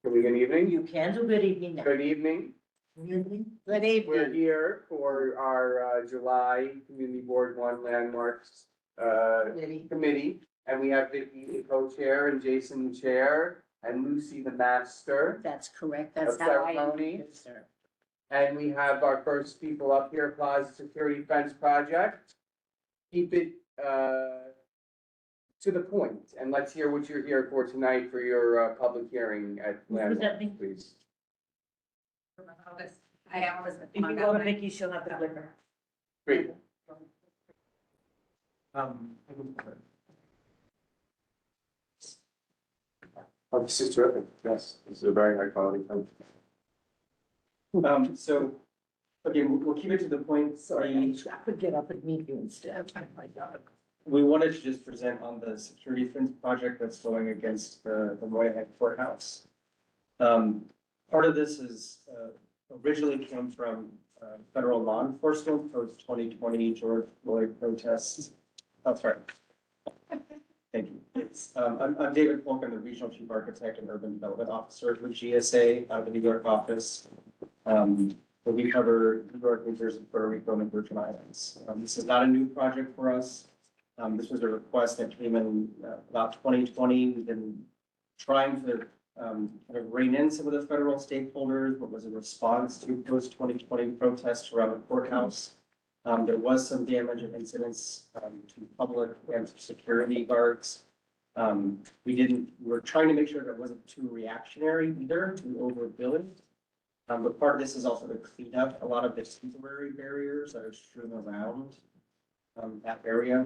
Can we get an evening? You can do good evening now. Good evening. Good We're evening. here for our July Community Board One Landmarks Committee. And we have Vicky, the co-chair, and Jason, the chair, and Lucy, the master. That's correct. That's Of how I ceremony. am. Sir. And we have our first people up here, Plaza Security Fence Project. Keep it to the point, and let's hear what you're here for tonight for your public hearing at Landmarks, please. I always. If you go to Vicky, she'll have the liquor. Great. Oh, this is terrific. Yes, this is a very high quality film. So, okay, we'll keep it to the point. Sorry, I could get up and meet you instead. Oh my God. We wanted to just present on the security fence project that's going against the Moynihan Courthouse. Part of this is, originally came from, federal law enforcement post 2020 George Floyd protests. Oh, sorry. Thank you. I'm David Polk. I'm the Regional Chief Architect and Urban Development Officer for GSA out of the New York office. But we cover New York, New Jersey, Puerto Rico, and the Virgin Islands. This is not a new project for us. This was a request that came in about 2020. We've been trying to kind of rein in some of the federal stakeholders, what was a response to post 2020 protests around the courthouse. There was some damage and incidents to public and to security guards. We were trying to make sure that it wasn't too reactionary either, too overbilling. But part of this is also to clean up a lot of the temporary barriers that are strewn around that area.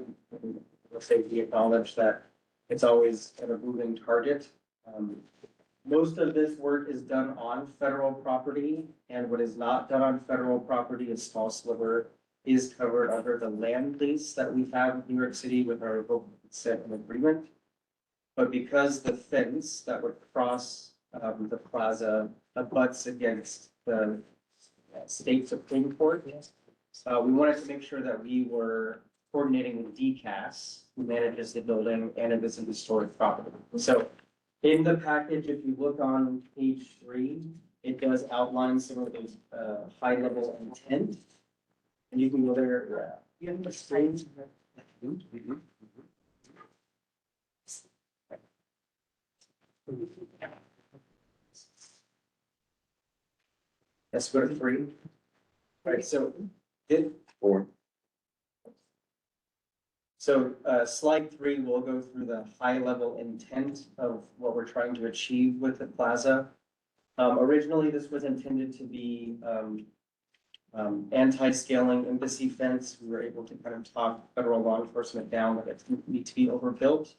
Let's say we acknowledge that it's always kind of moving target. Most of this work is done on federal property, and what is not done on federal property, a small sliver, is covered under the land lease that we have in New York City with our local consent and agreement. But because the fence that would cross the plaza abuts against the state Supreme Court, we wanted to make sure that we were coordinating with DCAS, who manages the building, and it is a historic property. So in the package, if you look on page 3, it does outline some of those high level intent. And you can go there. You have the screen. Let's go to 3. Right, so it 4. So slide 3 will go through the high level intent of what we're trying to achieve with the plaza. Originally, this was intended to be anti-scaling embassy fence. We were able to kind of talk federal law enforcement down that it didn't need to be overbuilt,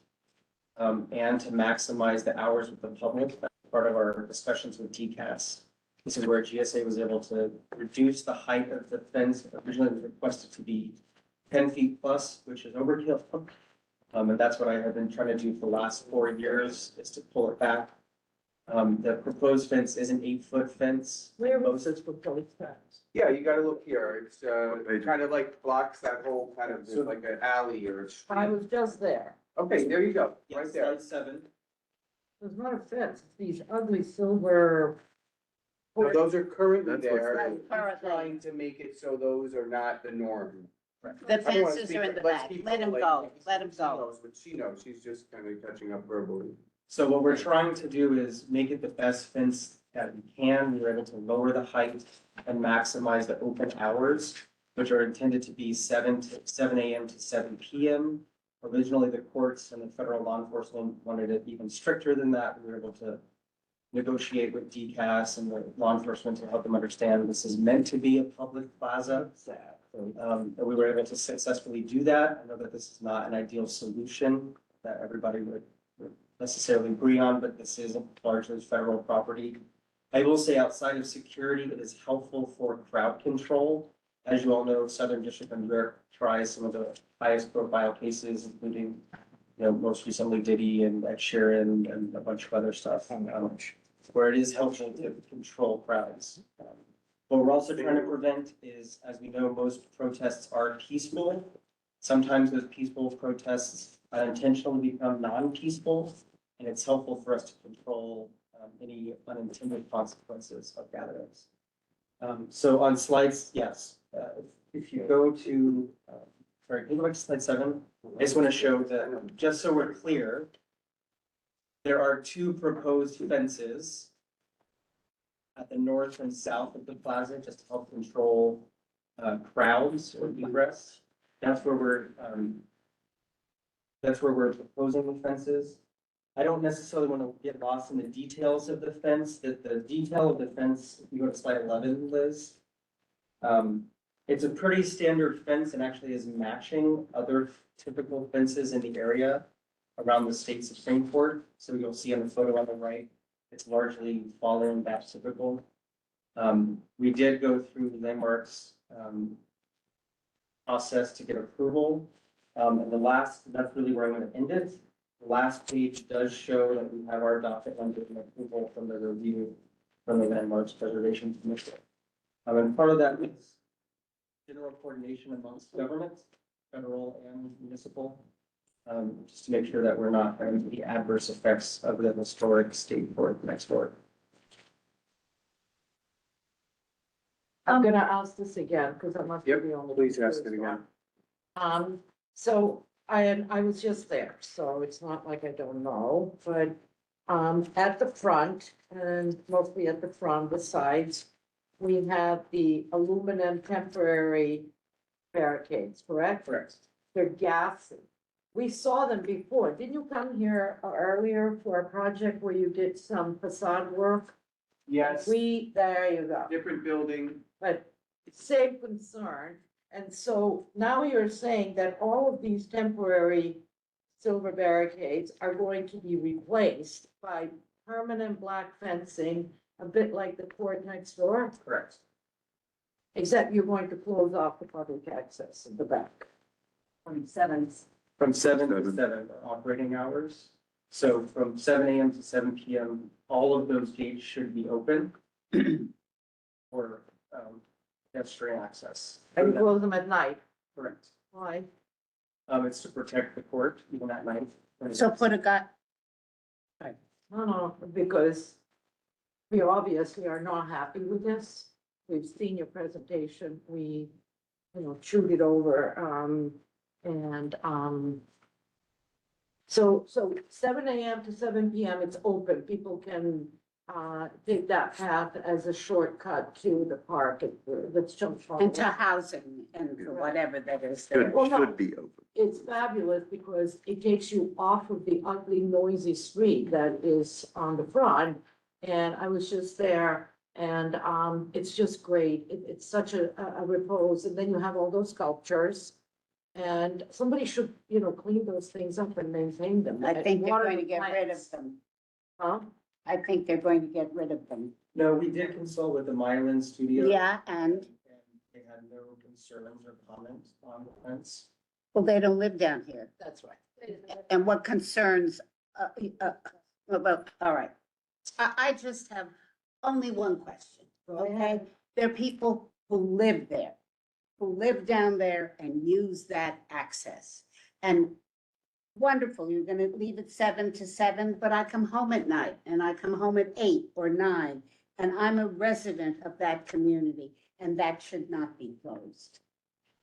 and to maximize the hours with the public. That's part of our discussions with DCAS. This is where GSA was able to reduce the height of the fence. Originally, it was requested to be 10 feet plus, which is overkill. And that's what I have been trying to do for the last 4 years, is to pull it back. The proposed fence is an 8-foot fence. Where was this proposed fence? Yeah, you gotta look here. It's kind of like blocks that whole kind of, there's like an alley or a I street. was just there. Okay, there you go, Yes, right there. slide 7. There's not a fence. It's these ugly silver. So those are currently That's what's there. there. We're Trying to make it so those are not the norm. The I don't wanna fences speak- are in the let's back. keep Let him going. go. Let him She go. knows what she knows. She's just kind of catching up verbally. So what we're trying to do is make it the best fence that we can. We were able to lower the height and maximize the open hours, which are intended to be 7 a.m. to 7 p.m. Originally, the courts and the federal law enforcement wanted it even stricter than that. We were able to negotiate with DCAS and the law enforcement to help them understand this is meant to be a public plaza. And we were able to successfully do that. I know that this is not an ideal solution that everybody would necessarily agree on, but this is largely federal property. I will say outside of security, it is helpful for crowd control. As you all know, Southern District of New York tries some of the highest profile cases, including, most recently Diddy and Ed Sheeran and a bunch of other stuff. Where it is helpful to control crowds. What we're also trying to prevent is, as we know, most protests are peaceful. Sometimes those peaceful protests unintentionally become non-peaceful, and it's helpful for us to control any unintended consequences of gatherings. So on slides, yes, if you go to, sorry, can you go back to slide 7? I just want to show that, just so we're clear, there are 2 proposed fences at the north and south of the plaza, just to help control crowds or egress. That's where we're proposing the fences. I don't necessarily want to get lost in the details of the fence, that the detail of the fence, if you go to slide 11, Liz. It's a pretty standard fence and actually is matching other typical fences in the area around the state Supreme Court. So you'll see on the photo on the right, it's largely following that typical. We did go through Landmark's process to get approval. And that's really where I'm going to end it. The last page does show that we have our docket under approval from the review from the Landmarks Preservation Commission. And part of that is general coordination amongst governments, federal and municipal, just to make sure that we're not having the adverse effects of the historic state court next door. I'm gonna ask this again, because I must be Yep, the only. please one ask it who's again. not. So I was just there, so it's not like I don't know, but, at the front, and mostly at the front, the sides, we have the aluminum temporary barricades, correct? Correct. They're gassy. We saw them before. Didn't you come here earlier for a project where you did some facade work? Yes, There you go. different building. But same concern. And so now you're saying that all of these temporary silver barricades are going to be replaced by permanent black fencing, a bit like the court next door, Correct. except you're going to close off the public access in the back. From 7. From 7 to 7 operating hours. So from 7 a.m. to 7 p.m., all of those gates should be open for pedestrian access. And you close them at night. Correct. Why? It's to protect the court even at night. So put a guy, No, because we obviously are not happy with this. We've seen your presentation. We, chewed it over, so 7 a.m. to 7 p.m. it's open. People can, take that path as a shortcut to the park. Let's jump. into housing and whatever that is there. Well, no. Should be open. It's fabulous because it takes you off of the ugly, noisy street that is on the front. And I was just there and, it's just great. It's such a repose. And then you have all those sculptures. And somebody should, clean those things up and maintain them. I think they're Water going the to get rid of plants. them. Huh? I think they're going to get rid of them. No, we did consult with the Mylan Studio. Yeah, and, And they had no concerns or comments on the fence. well, they don't live down here. That's right. And what concerns, well, all right. I just have only one question, okay? There are people who live there, who live down there and use that access. And wonderful, you're gonna leave at 7 to 7, but I come home at night and I come home at 8 or 9. And I'm a resident of that community and that should not be closed.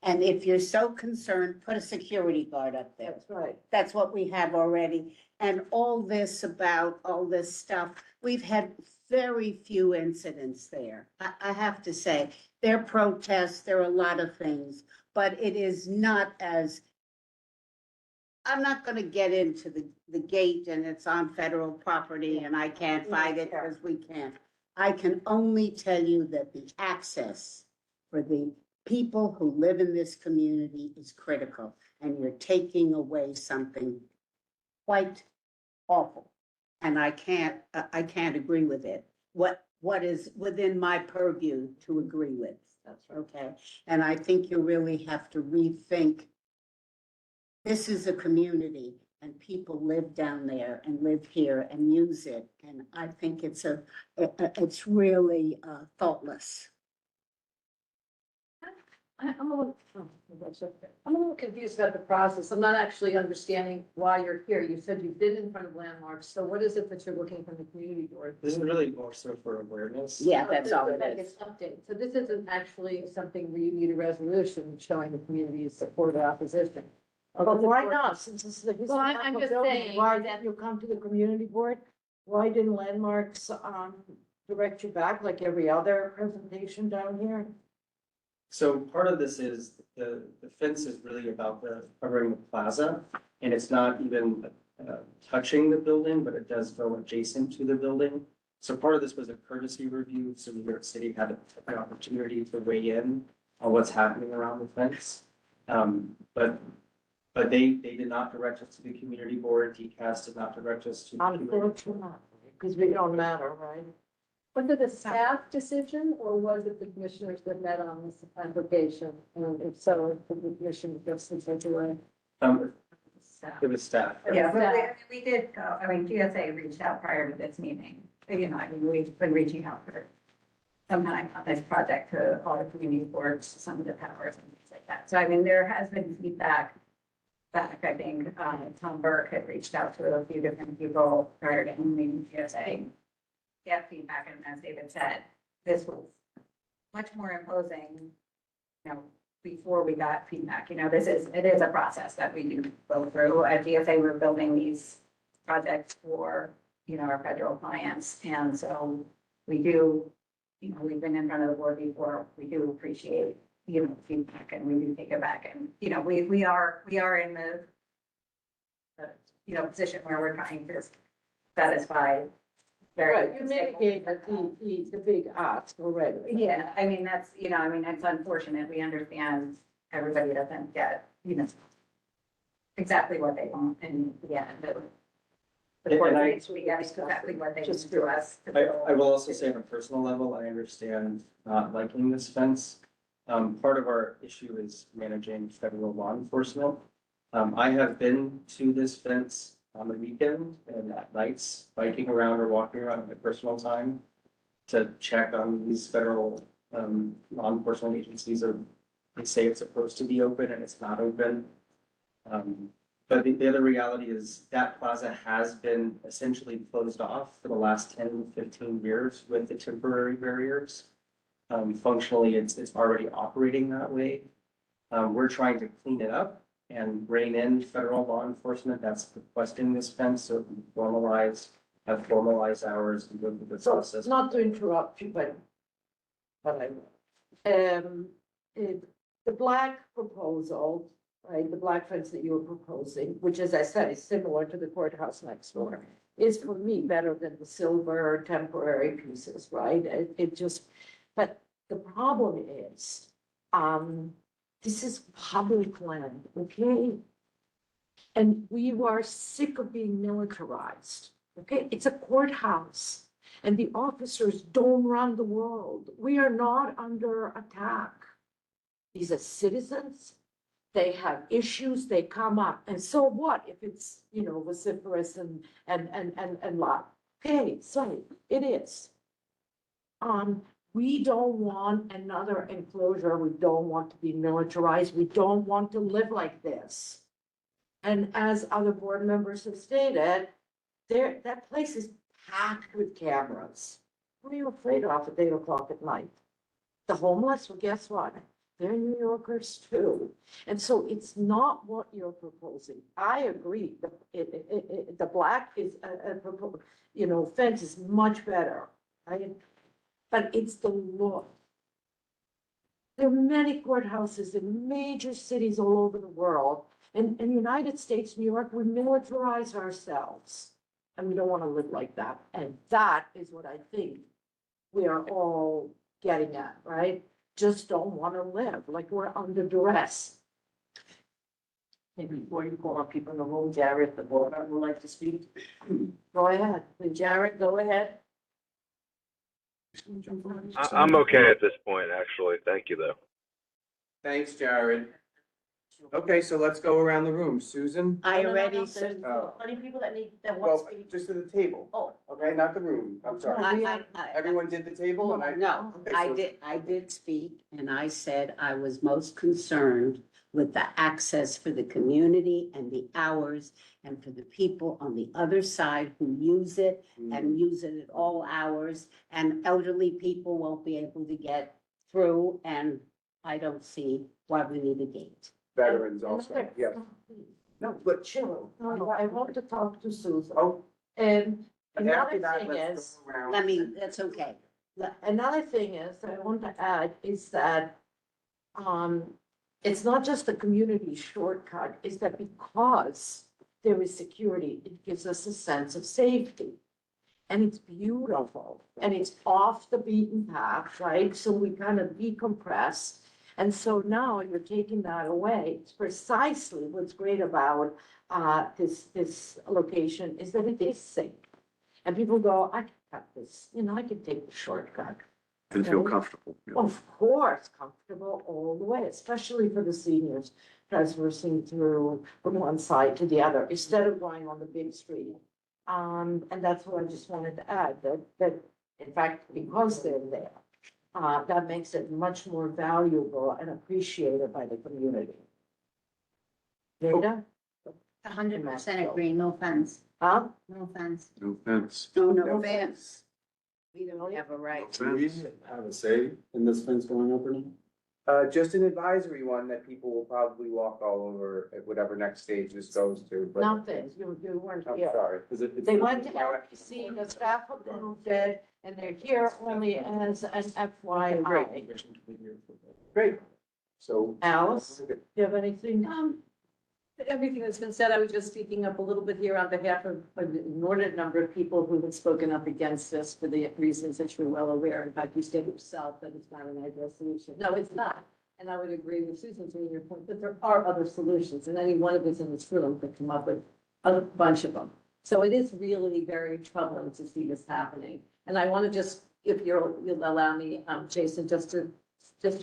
And if you're so concerned, put a security guard up there. That's right. That's what we have already. And all this about all this stuff, we've had very few incidents there. I have to say, there are protests, there are a lot of things, but it is not as, I'm not gonna get into the gate and it's on federal property and I can't fight it because we can't. I can only tell you that the access for the people who live in this community is critical, and you're taking away something quite awful. And I can't agree with it. What is within my purview to agree with, That's right. okay? And I think you really have to rethink. This is a community and people live down there and live here and use it. And I think it's it's really thoughtless. I'm a little, I'm a little confused about the process. I'm not actually understanding why you're here. You said you've been in front of landmarks, so what is it that you're looking from the community board? This is really more so for awareness. Yeah, that's all it Like is. it's update. So this isn't actually something where you need a resolution showing the community's support or opposition. But why not, since this is a Well, I'm historical just building, saying why that- didn't you come to the community board? Why didn't landmarks, direct you back like every other presentation down here? So part of this is the fence is really about covering the plaza, and it's not even touching the building, but it does go adjacent to the building. So part of this was a courtesy review, so New York City had an opportunity to weigh in on what's happening around the fence. But they did not direct us to the community board, DCAS did not direct us to. the community board. Unfortunately, because we don't matter, right? Was it a staff decision or was it the commissioners that met on this application? And if so, the commission just take away? It was staff. Yeah, but we did go, I mean, GSA reached out prior to this meeting. You know, I mean, we've been reaching out for some time on this project to all the community boards, some of the powers and things like that. So I mean, there has been feedback back. I think Tom Burke had reached out to a few different people prior to him meeting GSA. Get feedback, and as David said, this was much more imposing, you know, before we got feedback. You know, it is a process that we do go through. At GSA, we're building these projects for, you know, our federal clients. And so we do, you know, we've been in front of the board before. We do appreciate, you know, feedback, and we do take it back. And, you know, we are in the you know, position where we're trying to satisfy. Right, you mitigated the big ask already. Yeah, I mean, that's, you know, I mean, it's unfortunate. We understand everybody doesn't get, you know, exactly what they want, and yeah, the board And I- needs to be getting exactly what they Just need to us. I will also say on a personal level, I understand not liking this fence. Part of our issue is managing federal law enforcement. I have been to this fence on the weekend and at nights, biking around or walking around in my personal time to check on these federal, law enforcement agencies, or they say it's supposed to be open and it's not open. But the other reality is that plaza has been essentially closed off for the last 10, 15 years with the temporary barriers. Functionally, it's already operating that way. We're trying to clean it up and rein in federal law enforcement that's requesting this fence, so we have formalized hours and go through the So, process. not to interrupt you, but the black proposal, right, the black fence that you were proposing, which, as I said, is similar to the courthouse next door, is for me better than the silver temporary pieces, right? It just, but the problem is, this is public land, okay? And we are sick of being militarized, okay? It's a courthouse, and the officers don't run the world. We are not under attack. These are citizens. They have issues, they come up, and so what if it's, you know, vociferous and loud? Okay, so it is. We don't want another enclosure. We don't want to be militarized. We don't want to live like this. And as other board members have stated, that place is packed with cameras. What are you afraid of at 8 o'clock at night? The homeless? Well, guess what? They're New Yorkers too. And so it's not what you're proposing. I agree. The black is you know, fence is much better, right? But it's the law. There are many courthouses in major cities all over the world. In the United States, New York, we militarize ourselves. And we don't want to live like that. And that is what I think we are all getting at, right? Just don't want to live like we're under duress. Maybe before you call up people in the room, Jared, the board member would like to speak. Go ahead. Jared, go ahead. I'm okay at this point, actually. Thank you, though. Thanks, Jared. Okay, so let's go around the room. Susan? I No, no, no, already there's said. Plenty of people that want Well, to speak. just to the table, Oh, okay, not the room. I'm sorry. Everyone did the table and I. No, Okay, so- I did speak, and I said I was most concerned with the access for the community and the hours, and for the people on the other side who use it, and use it at all hours, and elderly people won't be able to get through, and I don't see why we need a gate. Veterans also, yes. No, but, Chill, no, I want to talk to Susan. oh, And and after another that, thing let's is, go around. I mean, that's okay. another thing is, that I want to add is that, it's not just a community shortcut, is that because there is security, it gives us a sense of safety. And it's beautiful, and it's off the beaten path, right? So we kind of decompress. And so now you're taking that away. It's precisely what's great about this location is that it is safe. And people go, I can cut this, I can take the shortcut. And feel comfortable. Of course, comfortable all the way, especially for the seniors traversing through from one side to the other, instead of going on the big street. And that's what I just wanted to add, that in fact, because they're there, that makes it much more valuable and appreciated by the community. Rita? 100% agree, no offense, Huh? no offense. No offense. No offense. We don't have a right. No offense. Have a say in this fence going up or not? Just an advisory one that people will probably walk all over at whatever next stage this goes to, but. Nothing, you weren't I'm here. sorry. Is it? They went to LPC, the staff approved it, and they're here only as an FYI. Great. So. Alice, do you have anything? Everything that's been said, I was just speaking up a little bit here on behalf of an inordinate number of people who have spoken up against this for the reasons that you're well aware. In fact, you stated yourself that it's not an ideal solution. No, it's not. And I would agree with Susan to your point, that there are other solutions, and any one of us in this room could come up with a bunch of them. So it is really very troubling to see this happening. And I want to just, if you'll allow me, Jason, just to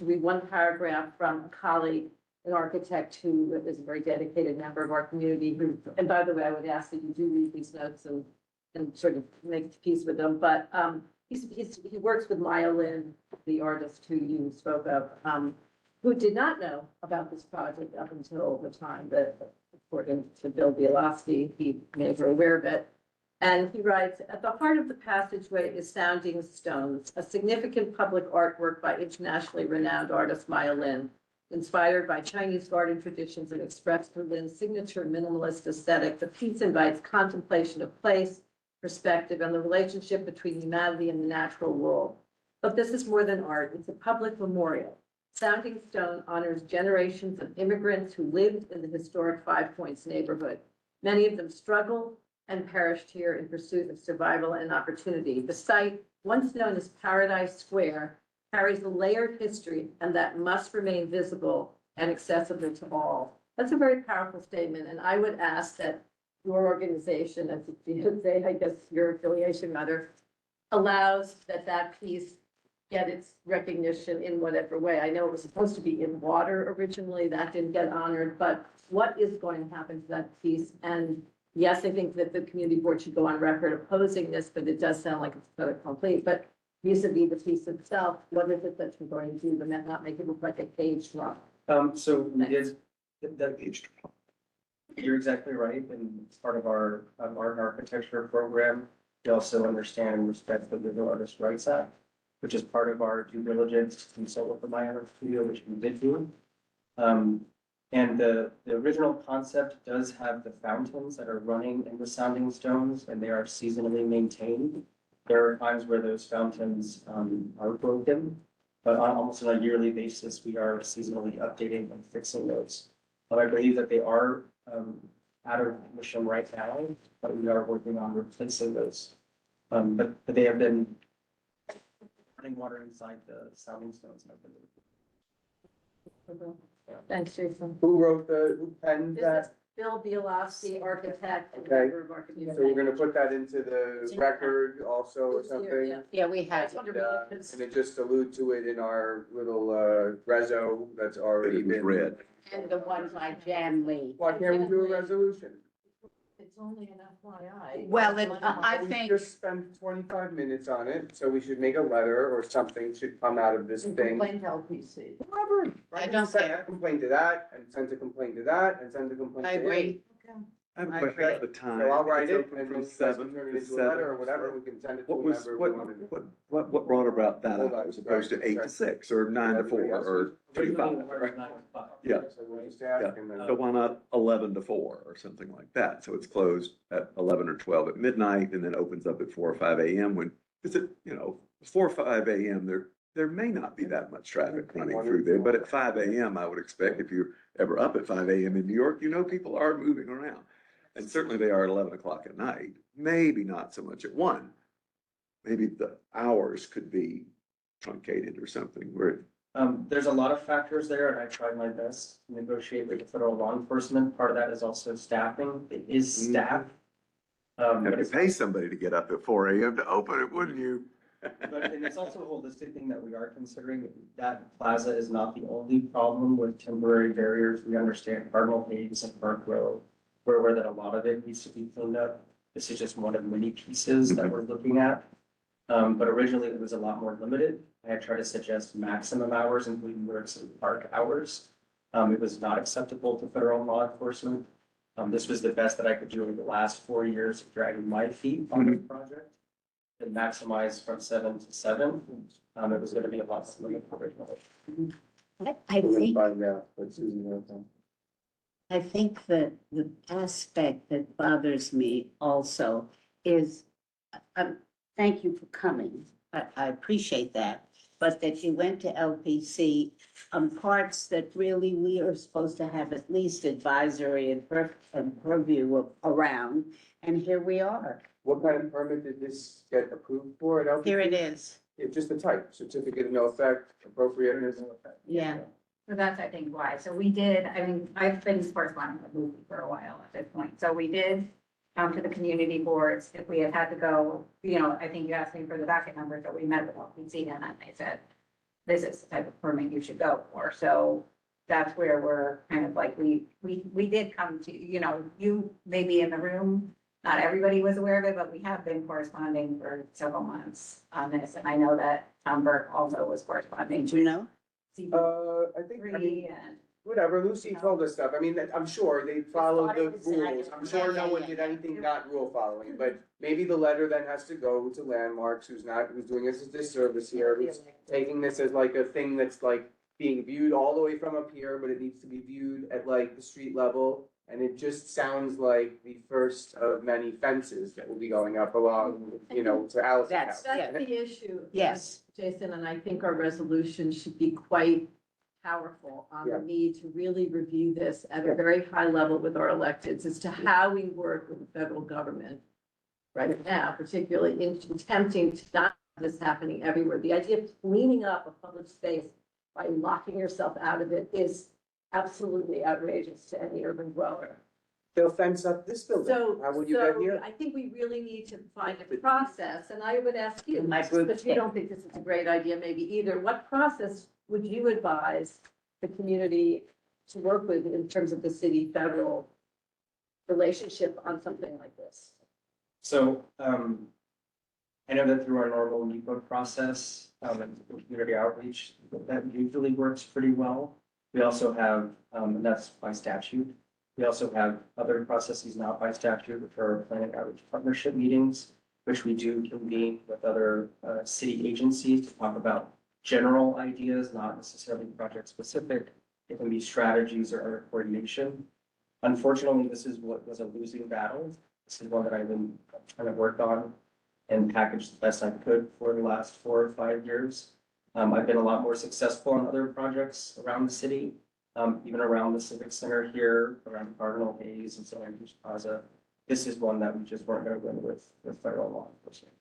read one paragraph from a colleague, an architect who is a very dedicated member of our community, who, and by the way, I would ask that you do read these notes and sort of make peace with them, but he works with Maya Lin, the artist who you spoke of, who did not know about this project up until the time that, according to Bill Bielowski, he made her aware of it. And he writes, at the heart of the passageway is Sounding Stones, a significant public artwork by internationally renowned artist Maya Lin. Inspired by Chinese garden traditions and expressed through Lin's signature minimalist aesthetic, the piece invites contemplation of place, perspective, and the relationship between humanity and the natural world. But this is more than art, it's a public memorial. Sounding Stone honors generations of immigrants who lived in the historic Five Points neighborhood. Many of them struggled and perished here in pursuit of survival and opportunity. The site, once known as Paradise Square, carries a layered history and that must remain visible and accessible to all. That's a very powerful statement, and I would ask that your organization, as you would say, I guess your affiliation rather, allows that piece get its recognition in whatever way. I know it was supposed to be in water originally, that didn't get honored, but what is going to happen to that piece? And yes, I think that the community board should go on record opposing this, but it does sound like it's sort of complete, but vis-a-vis the piece itself, what is it that you're going to do to not make it look like a cage drop? So we did, that, you're exactly right, and it's part of our art and architecture program. We also understand and respect the Visual Artists' Rights Act, which is part of our due diligence to consult with the Maya Art Studio, which we did do. And the original concept does have the fountains that are running in the Sounding Stones, and they are seasonally maintained. There are times where those fountains are broken, but almost on a yearly basis, we are seasonally updating and fixing those. But I believe that they are out of commission right now, but we are working on replacing those. But they have been running water inside the Sounding Stones, I believe. Thanks, Jason. Who penned Is that? Bill Bielowski, architect and Okay. member of our community. So we're gonna put that into the record also or It's here, something? yeah. Yeah, we have. That's it. under And minutes. and it just allude to it in our little, reso that's already It was been. read. And the one by Jan Lee. Why can't we do a resolution? It's only an FYI. Well, I We think, just spent 25 minutes on it, so we should make a letter or something should come out of this And thing. complain to LPC. Whoever. I don't Send a care. complaint to that, and send a complaint to that, and send a complaint to I him. agree. I have I a question agree. about the time. So I'll write It's it, open and from then you guys 7 can turn it to into a letter or 7. whatever, we can send it to What was, whoever we what, want to do. what brought about that Hold on, as opposed to sorry, 8 to sorry. 6 or 9 to 4 or 2 to 5? right? Yeah. So we'll just ask, and then. So why not 11 to 4 or something like that? So it's closed at 11 or 12 at midnight and then opens up at 4 or 5 AM when, is it, 4 or 5 AM, there may not be that much traffic running through there, but at 5 AM, I would expect if you're ever up at 5 AM in New York, people are moving around. And certainly they are at 11 o'clock at night, maybe not so much at 1. Maybe the hours could be truncated or something where, There's a lot of factors there, and I tried my best to negotiate with the federal law enforcement. Part of that is also staffing. It is staff. have But to it's pay somebody to get up at 4 AM to open it, wouldn't you? But, and it's also a holistic thing that we are considering. That plaza is not the only problem with temporary barriers. We understand Cardinal Hayes and Park Road, where that a lot of it needs to be cleaned up. This is just one of many pieces that we're looking at. But originally it was a lot more limited. I had tried to suggest maximum hours, including works and park hours. It was not acceptable to federal law enforcement. This was the best that I could do in the last 4 years of dragging my feet on this project. And maximize from 7 to 7. It was gonna be a lot slimmer originally. I We're gonna think, find out what Susan wrote down. I think that the aspect that bothers me also is, thank you for coming. I appreciate that. But that you went to LPC on parts that really we are supposed to have at least advisory and purview around. And here we are. What kind of permit did this get approved for at LPP? Here it is. Yeah, just the type, certificate of no effect, appropriateness. Yeah. So that's, I think, why. So we did, I mean, I've been corresponding with Lucy for a while at this point. So we did to the community boards, if we had to go, I think you asked me for the docket number, so we met with LPC and then they said, this is the type of permit you should go for. So that's where we're kind of like, we did come to, you may be in the room. Not everybody was aware of it, but we have been corresponding for several months on this. And I know that Tom Burke also was corresponding Did to you know? I think, CB and. whatever, Lucy told us stuff. I mean, I'm sure they followed the It's not rules. I'm sure no one did anything not rule following, but maybe the letter then has to go to Landmarks, who's doing us a disservice here, who's taking this as like a thing that's like being viewed all the way from up here, but it needs to be viewed at like the street level. And it just sounds like the first of many fences that will be going up along, to Alice's That's- house. That's Yeah. the issue. Yes. Jason, and I think our resolution should be quite powerful on Yeah. the need to really review this at a very high level with our electeds as to how we work with the federal government right now, particularly in attempting to not have this happening everywhere. The idea of cleaning up a public space by locking yourself out of it is absolutely outrageous to any urban dweller. They'll fence up this building. So, How would you get so here? I think we really need to find a process, and I would ask you, My group but you don't think this is a great idea maybe either, what process would you advise the community to work with in terms of the city-federal relationship on something like this? So, I know that through our normal NEPA process, and community outreach, that usually works pretty well. We also have, and that's by statute. We also have other processes not by statute, which are planning outreach partnership meetings, which we do convene with other city agencies to talk about general ideas, not necessarily project specific. It can be strategies or other coordination. Unfortunately, this is what was a losing battle. This is one that I've been trying to work on and package the best I could for the last 4 or 5 years. I've been a lot more successful on other projects around the city, even around the Civic Center here, around Cardinal Hayes and St. Andrews Plaza. This is one that we just weren't going to win with federal law enforcement.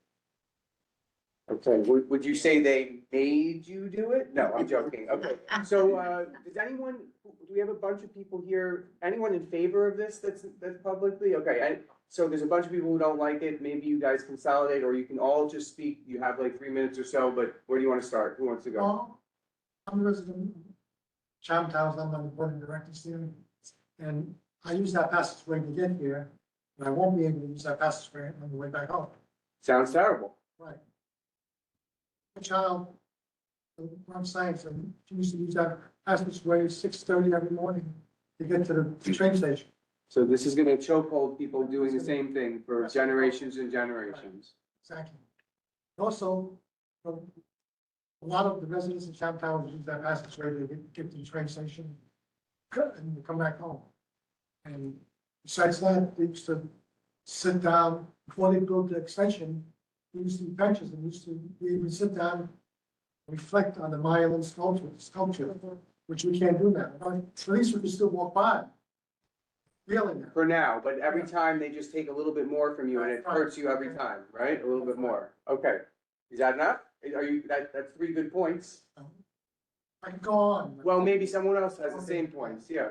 Okay, would you say they made you do it? No, I'm joking. Okay, so, does anyone, do we have a bunch of people here, anyone in favor of this that's publicly? Okay, and so there's a bunch of people who don't like it. Maybe you guys consolidate, or you can all just speak. You have like 3 minutes or so, but where do you want to start? Who wants to go? Well, I'm a resident of Chatham, I'm on the board of directors there, and I use that passageway to get here, and I won't be able to use that passageway on the way back home. Sounds terrible. Right. A child, I'm saying, so she used to use that passageway at 6:30 every morning to get to the train station. So this is gonna chokehold people doing the same thing for generations and generations. Exactly. Also, a lot of the residents in Chatham use that passageway to get to the train station and come back home. And besides that, they used to sit down, before they built the extension, they used to be benches, and used to even sit down, reflect on the Mayan sculpture, which we can't do now. But at least we can still walk by, feeling that. For now, but every time they just take a little bit more from you and it hurts you every time, right? A little bit more. Okay. Is that enough? Are you, that's 3 good points. I can go on. Well, maybe someone else has the same points, yeah.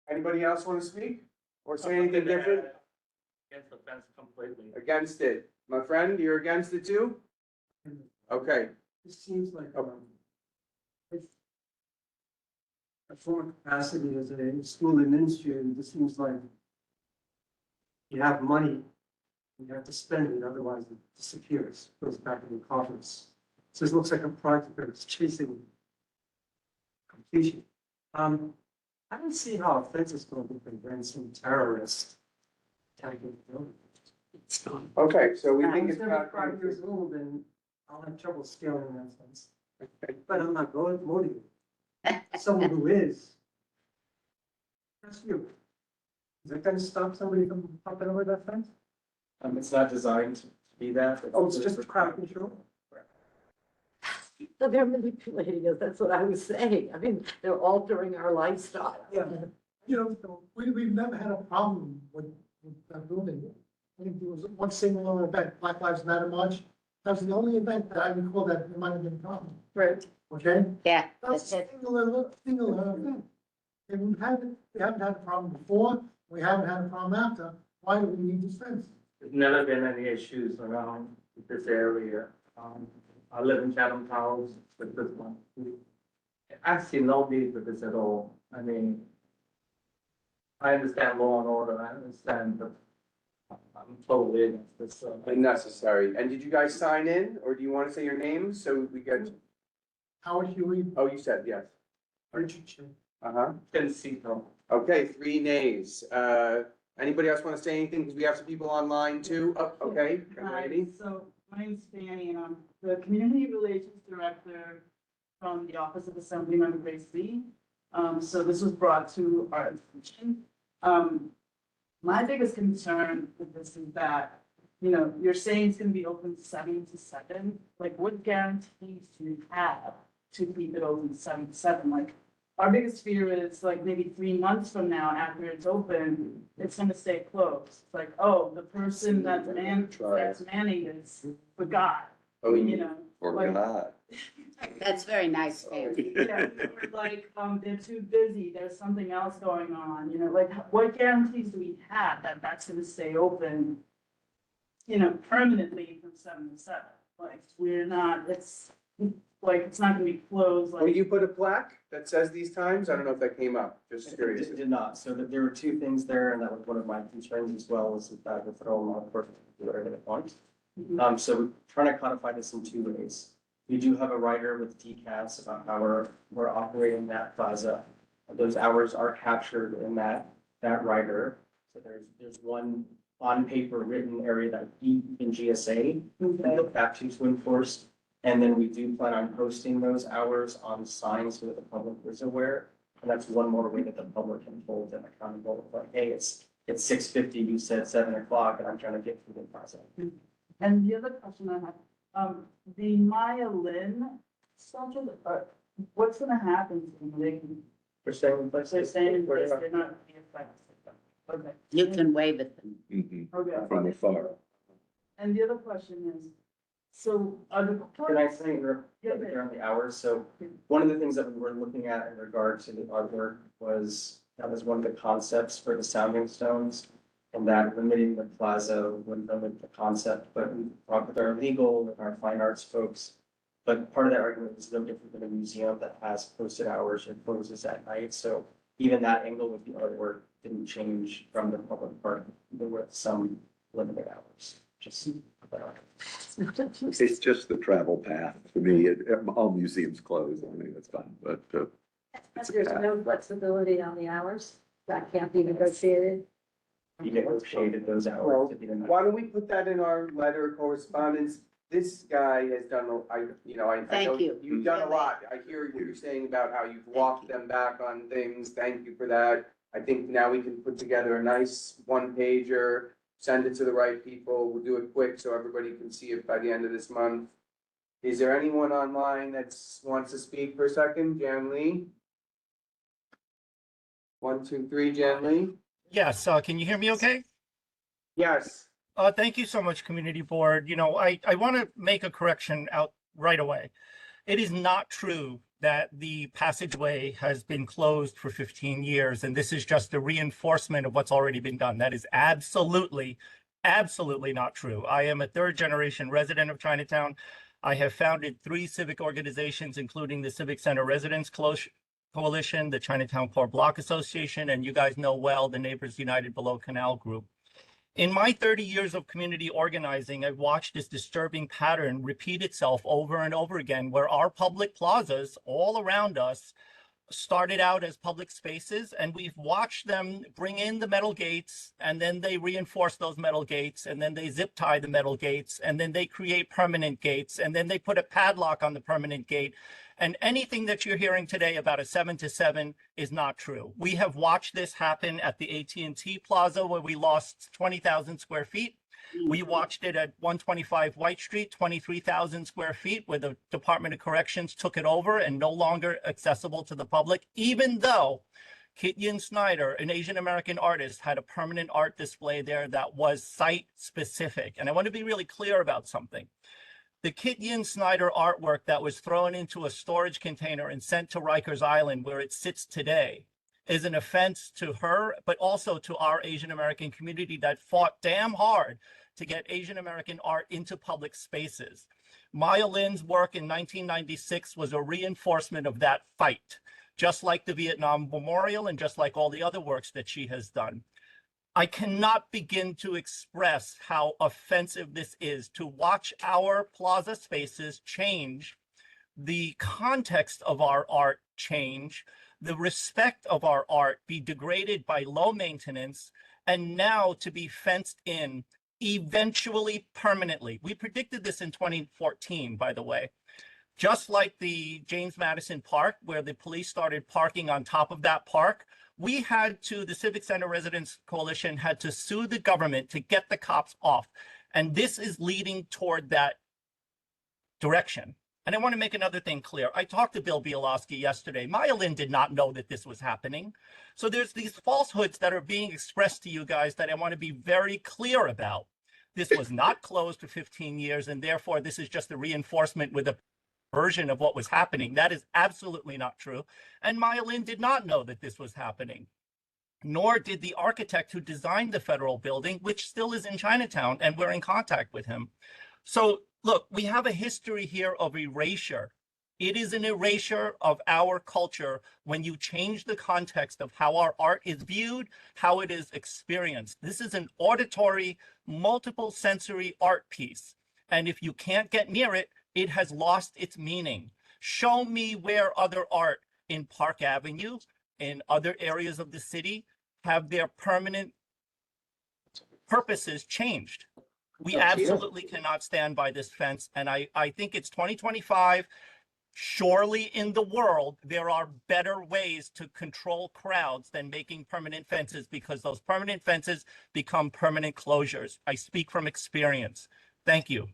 Anybody else want to speak or say anything different? Against the fence completely. Against it. My friend, you're against it too? Okay, It seems like, Oh. it's a former capacity as a school administrator, it just seems like you have money, you have to spend it, otherwise it disappears, goes back in the coffers. So this looks like a project that's chasing completion. I don't see how a fence is going to prevent some terrorist attacking the building. It's not. okay, so we think If it's it's not. 5 years old, then I'll have trouble scaling that fence. But I'm not going, motivated. Someone who is. That's you. Is that gonna stop somebody from hopping over that fence? It's not designed to be that. Oh, it's just crowd control? So they're manipulating us, that's what I was saying. I mean, they're altering our lifestyle. Yeah. You know, so we've never had a problem with that building. I think there was one single event, Black Lives Matter March. That was the only event that I recall that there might have been a problem, Right. okay? Yeah, That's that's a it. single event. And we haven't had a problem before, we haven't had a problem after. Why do we need this fence? There's never been any issues around this area. I live in Chatham Towns with this one. I see no need for this at all. I mean, I understand law and order, I understand, but I'm totally against this. Unnecessary. And did you guys sign in, or do you want to say your names so we get, Howard Huey, oh, you said yes. Richard Shin. Uh-huh. Can see them. Okay, 3 nays. Anybody else want to say anything? Because we have some people online too. Oh, okay, Hi, lady. so my name's Fanny, and I'm the Community Relations Director from the Office of Assemblymember Grace Lee. So this was brought to our attention. My biggest concern with this is that, you know, you're saying it's gonna be open 7 to 7. Like, what guarantees do you have to keep it open 7 to 7? Like, our biggest fear is like maybe 3 months from now, after it's open, it's gonna stay closed. It's like, oh, the person that's manning this forgot, Oh, you know? Or like- God. That's very nice, Fanny. Yeah, or like, they're too busy, there's something else going on, you know, like, what guarantees do we have that that's gonna stay open, you know, permanently from 7 to 7? Like, we're not, it's, like, it's not gonna be closed, Will like. you put a plaque that says these times? I don't know if that came up, just curious. It did not, so there were 2 things there, and that was one of my concerns as well, is that the throw them on first, whatever they want. So we're trying to codify this in 2 ways. We do have a writer with TCAS about how we're operating that plaza. Those hours are captured in that writer. So there's one on paper written area that we in GSA can look back to enforce. And then we do plan on posting those hours on signs so that the public is aware. And that's one more way that the public can hold them accountable. Like, hey, it's 6:50, you said 7 o'clock, and I'm trying to get through the process. And the other question I have, the Maya Lin sculpture, what's gonna happen to them? They can, We're staying, they're staying in place, they're not being affected. Okay, You can wave at them. Mhm. okay. From afar. And the other question is, So are the. Can I say, Yeah, yeah. on the hours? So one of the things that we were looking at in regard to the artwork was, that was one of the concepts for the Sounding Stones. And that limiting the plaza would limit the concept, but we talked with our legal, with our fine arts folks. But part of that argument is no different than a museum that has posted hours or closes at night. So even that angle with the artwork didn't change from the public part. There were some limited hours, just. It's just the travel path. To me, all museums close. I mean, that's fine, but, it's a There's path. no flexibility on the hours, that can't be negotiated. You negotiated those Well, hours. if you didn't- why don't we put that in our letter of correspondence? This guy has done, I know, Thank you. you've done a lot. I hear what you're saying about how you've walked them back on things. Thank you for that. I think now we can put together a nice one pager, send it to the right people. We'll do it quick so everybody can see it by the end of this month. Is there anyone online that wants to speak for a second? Jan Lee? 1, 2, 3, Jan Lee? Yes, can you hear me okay? Yes. Thank you so much, Community Board. You know, I want to make a correction out right away. It is not true that the passageway has been closed for 15 years, and this is just a reinforcement of what's already been done. That is absolutely not true. I am a third-generation resident of Chinatown. I have founded 3 civic organizations, including the Civic Center Residents Coalition, the Chinatown Core Block Association, and you guys know well the Neighbors United Below Canal Group. In my 30 years of community organizing, I've watched this disturbing pattern repeat itself over and over again, where our public plazas all around us started out as public spaces, and we've watched them bring in the metal gates, and then they reinforce those metal gates, and then they zip tie the metal gates, and then they create permanent gates, and then they put a padlock on the permanent gate. And anything that you're hearing today about a 7 to 7 is not true. We have watched this happen at the AT&T Plaza, where we lost 20,000 square feet. We watched it at 125 White Street, 23,000 square feet, where the Department of Corrections took it over and no longer accessible to the public, even though Kit Yin Snyder, an Asian American artist, had a permanent art display there that was site specific. And I want to be really clear about something. The Kit Yin Snyder artwork that was thrown into a storage container and sent to Rikers Island, where it sits today, is an offense to her, but also to our Asian American community that fought damn hard to get Asian American art into public spaces. Maya Lin's work in 1996 was a reinforcement of that fight, just like the Vietnam Memorial and just like all the other works that she has done. I cannot begin to express how offensive this is to watch our plaza spaces change, the context of our art change, the respect of our art be degraded by low maintenance, and now to be fenced in eventually permanently. We predicted this in 2014, by the way. Just like the James Madison Park, where the police started parking on top of that park, the Civic Center Residents Coalition had to sue the government to get the cops off. And this is leading toward that direction. And I want to make another thing clear. I talked to Bill Bielowski yesterday. Maya Lin did not know that this was happening. So there's these falsehoods that are being expressed to you guys that I want to be very clear about. This was not closed for 15 years, and therefore this is just a reinforcement with a version of what was happening. That is absolutely not true. And Maya Lin did not know that this was happening, nor did the architect who designed the federal building, which still is in Chinatown, and we're in contact with him. So look, we have a history here of erasure. It is an erasure of our culture when you change the context of how our art is viewed, how it is experienced. This is an auditory, multiple sensory art piece. And if you can't get near it, it has lost its meaning. Show me where other art in Park Avenue, in other areas of the city, have their permanent purposes changed. We absolutely cannot stand by this fence. And I think it's 2025. Surely in the world, there are better ways to control crowds than making permanent fences, because those permanent fences become permanent closures. I speak from experience. Thank you.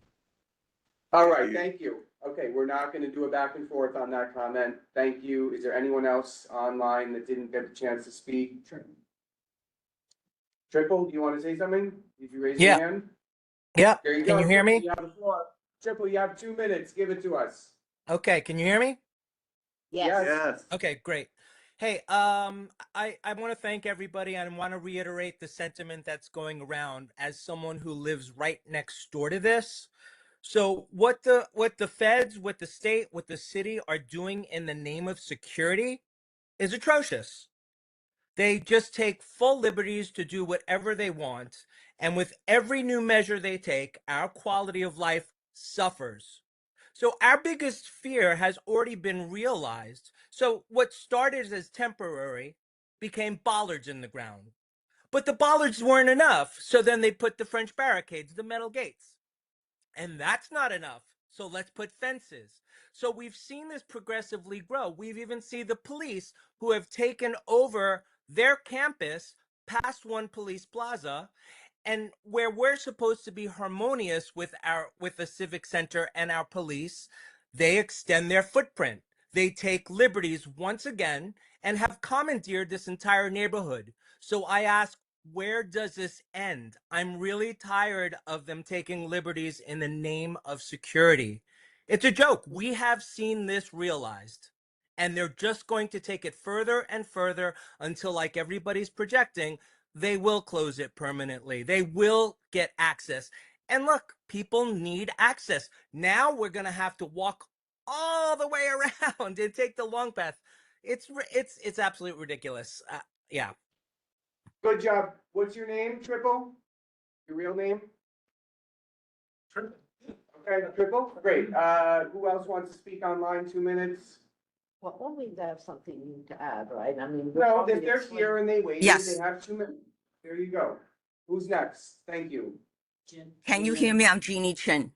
All right, thank you. Okay, we're not going to do a back and forth on that comment. Thank you. Is there anyone else online that didn't get a chance to speak? Triple, do you want to say something? Did you raise your hand? Yeah. There you Can go. you hear me? You have the floor. Triple, you have 2 minutes. Give it to us. Okay, can you hear me? Yes. Yes. Okay, great. Hey, I want to thank everybody and want to reiterate the sentiment that's going around as someone who lives right next door to this. So what the feds, what the state, what the city are doing in the name of security is atrocious. They just take full liberties to do whatever they want, and with every new measure they take, our quality of life suffers. So our biggest fear has already been realized. So what started as temporary became bollards in the ground. But the bollards weren't enough, so then they put the French barricades, the metal gates. And that's not enough. So let's put fences. So we've seen this progressively grow. We've even seen the police who have taken over their campus past One Police Plaza, and where we're supposed to be harmonious with the civic center and our police, they extend their footprint. They take liberties once again and have commandeered this entire neighborhood. So I ask, where does this end? I'm really tired of them taking liberties in the name of security. It's a joke. We have seen this realized. And they're just going to take it further and further until, like everybody's projecting, they will close it permanently. They will get access. And look, people need access. Now we're going to have to walk all the way around and take the long path. It's absolutely ridiculous. Yeah. Good job. What's your name, Triple? Your real name? Triple. Okay, Triple, great. Who else wants to speak online? 2 minutes? Well, only they have something to add, right? I mean. No, if they're here and they waited, Yes. they have 2 minutes. There you go. Who's next? Thank you. Can you hear me? I'm Jeannie Chin.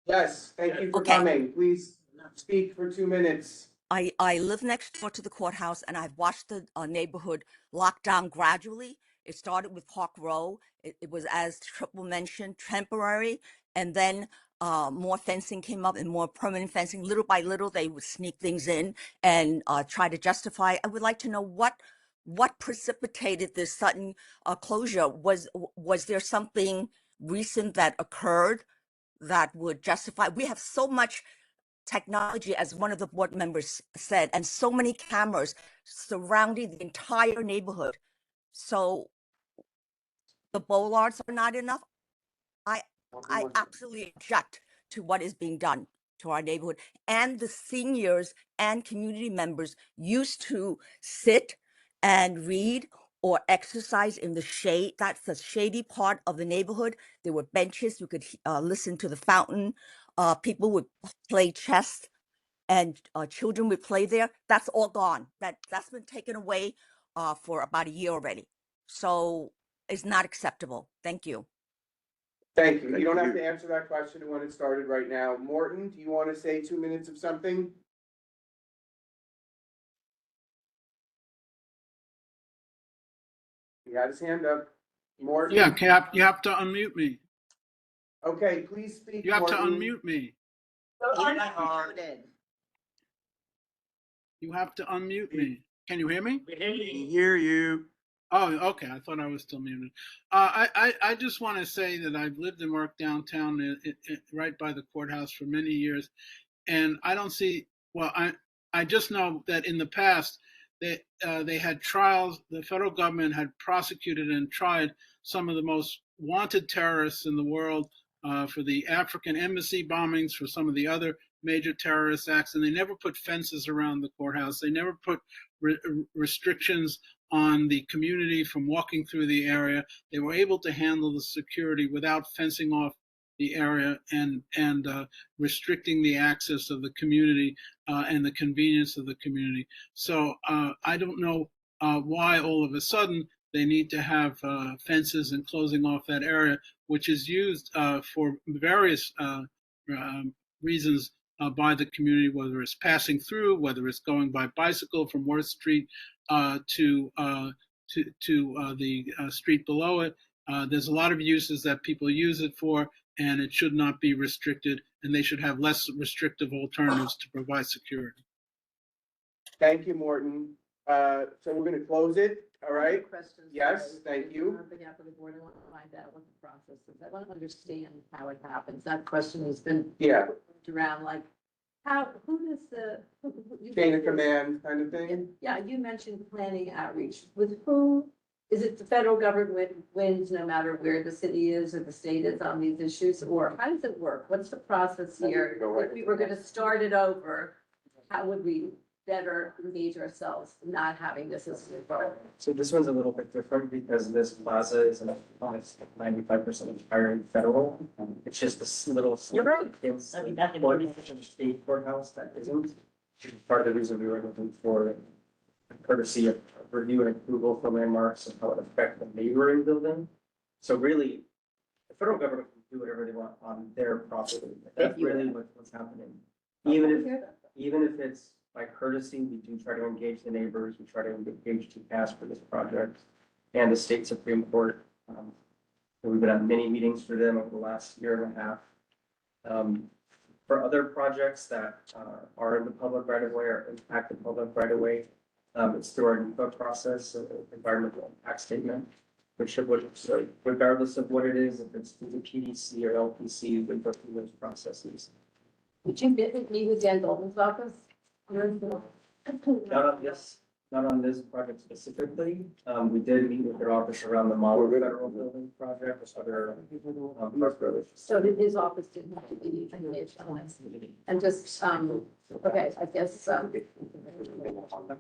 Yes, thank you for Okay. coming. Please speak for 2 minutes. I live next door to the courthouse, and I've watched the neighborhood lock down gradually. It started with Park Row. It was, as Triple mentioned, temporary, and then more fencing came up and more permanent fencing. Little by little, they would sneak things in and try to justify. I would like to know what precipitated this sudden closure. Was there something recent that occurred that would justify? We have so much technology, as one of the board members said, and so many cameras surrounding the entire neighborhood. So the bollards are not enough. I absolutely object to what is being done to our neighborhood. And the seniors and community members used to sit and read or exercise in the shade. That's the shady part of the neighborhood. There were benches. You could listen to the fountain. People would play chess, and children would play there. That's all gone. That's been taken away for about a year already. So it's not acceptable. Thank you. Thank you. Thank You don't have you. to answer that question when it started right now. Morton, do you want to say 2 minutes of something? He had his hand up. Morton? Yeah, Cap, you have to unmute me. Okay, please speak. You have to Morton. unmute me. Unmuted. You have to unmute me. Can you hear me? We hear you. Oh, okay. I thought I was still muted. I just want to say that I've lived and worked downtown, right by the courthouse for many years, and I don't see. Well, I just know that in the past they had trials. The federal government had prosecuted and tried some of the most wanted terrorists in the world for the African embassy bombings, for some of the other major terrorist acts, and they never put fences around the courthouse. They never put restrictions on the community from walking through the area. They were able to handle the security without fencing off the area and restricting the access of the community and the convenience of the community. So I don't know why all of a sudden they need to have fences and closing off that area, which is used for various reasons by the community, whether it's passing through, whether it's going by bicycle from Worth Street to the street below it. There's a lot of uses that people use it for, and it should not be restricted, and they should have less restrictive alternatives to provide security. Thank you, Morton. So we're gonna close it, all right? Questions? Yes, thank you. On behalf of the board, I want to find out what the process is. I want to understand how it happens. That question has been Yeah, around, like, who does the? you- chain of command kind of thing. Yeah, you mentioned planning outreach. With who? Is it the federal government wins no matter where the city is or the state is on these issues? Or how does it work? What's the process here? If we were going to start it over, how would we better engage ourselves, not having this as a goal? So this one's a little bit different because this plaza is almost 95% entirely federal. It's just this little. You're right. It's I'll be back in one 40 state courthouse that isn't. Part of the reason we were looking for courtesy of review and approval for landmarks and how it affect the neighboring building. So really, the federal government can do whatever they want on their property. That's really what's happening. Even if it's by courtesy, we do try to engage the neighbors, we try to engage TCAS for this project and the state Supreme Court. So we've been on many meetings for them over the last year and a half. For other projects that are in the public right of way or impact the public right of way, it's through our NEPA process, environmental impact statement, which would, so regardless of what it is, if it's through the PDC or LPC, we go through those processes. Did you meet with Dan Goldman's office? Not on this project specifically. We did meet with their office around the model federal building project, with other, So did his office didn't have to be engaged on this? And just, okay, I guess, I'm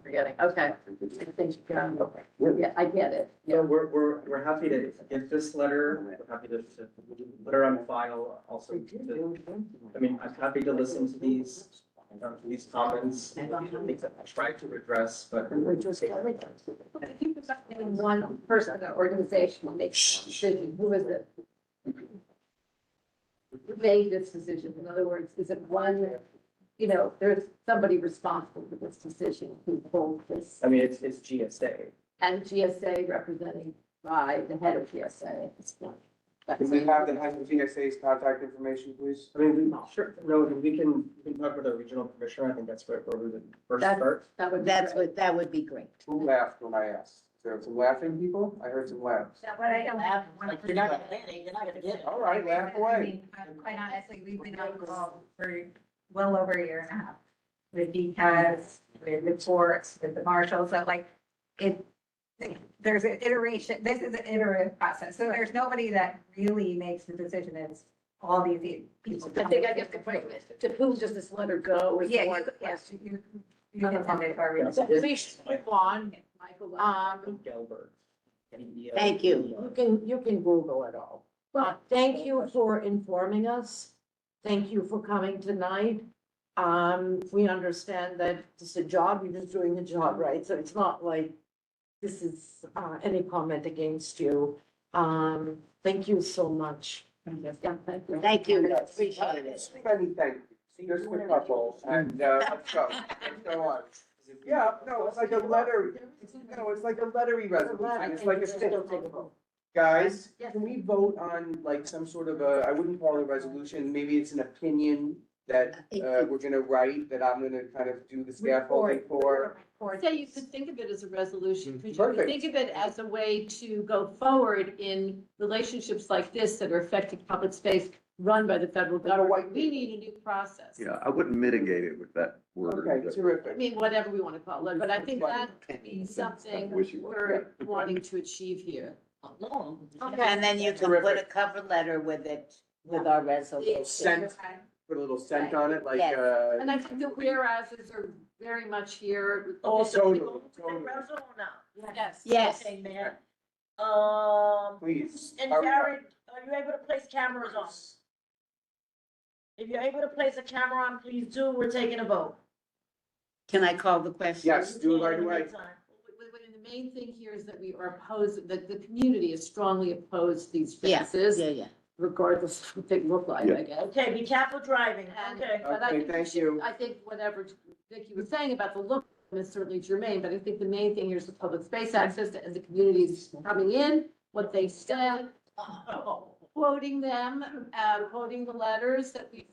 forgetting, okay. I think, yeah, I get it. Yeah, we're happy to get this letter, we're happy to put it on file, also I mean, I'm happy to listen to these comments, things that I tried to address, but. One person or organization makes a decision, who is it? Who made this decision? In other words, is it one, there's somebody responsible for this decision who pulled this? I mean, it's GSA. And GSA represented by the head of GSA at this point. Can we have the GSA's contact information, please? I mean, sure, no, we can talk with our regional commissioner, I think that's where we would first start. That would be great. That would be great. Who laughed when I asked? There were some laughing people? I heard some laughs. Yeah, but I don't have. You're not gonna get it, you're not gonna get it. All right, laugh I away. mean, quite honestly, we've been on call for well over a year and a half. With DCAS, with reports, with the marshals, so like, there's an iteration, this is an iterative process, so there's nobody that really makes the decision, it's all these people. I think I get the point. To whom does this letter go? is Yeah, one yes, question. you can send it to our real. So please move on. Michael, Gelbert. Thank you. You can Google it all. But thank you for informing us. Thank you for coming tonight. We understand that it's a job, you're just doing a job, right? So it's not like this is, any comment against you. Thank you so much. Yeah, thank you. Thank you, appreciate it. Many thank you. Just a couple, and, let's go on. Yeah, no, it's like a letter, it's like a lettery resolution, it's like a stick. Guys, can we vote on like some sort of I wouldn't call it a resolution, maybe it's an opinion that, we're gonna write, that I'm gonna kind of do the scaffolding for. Say you could think of it as a resolution, could you Perfect. think of it as a way to go forward in relationships like this that are affecting public space run by the federal government? We need a new process. Yeah, I wouldn't mitigate it with that word. Okay, I terrific. mean, whatever we want to call it, but I think that could be something we're wanting to achieve here. Okay. And then you can put a cover letter with it, with our resolution. Scent, put a little scent on it, like, Yes. And I think the whereases are very much here. Totally, Resume totally. or not? Yes. Yes. Okay, man. Please. And Are- Jared, are you able to place cameras on? If you're able to place a camera on, please do. We're taking a vote. Can I call the question? Yes, do it right away. The main thing here is that we are opposed, that the community is strongly opposed to these Yeah, fences, yeah. regardless of what they look like, I guess. Okay, be careful driving, And- okay. But I Okay, think we thank should- you. I think whatever Vicky was saying about the look is certainly germane, but I think the main thing here is the public space access and the communities coming in, what they said, quoting them, quoting the letters that we've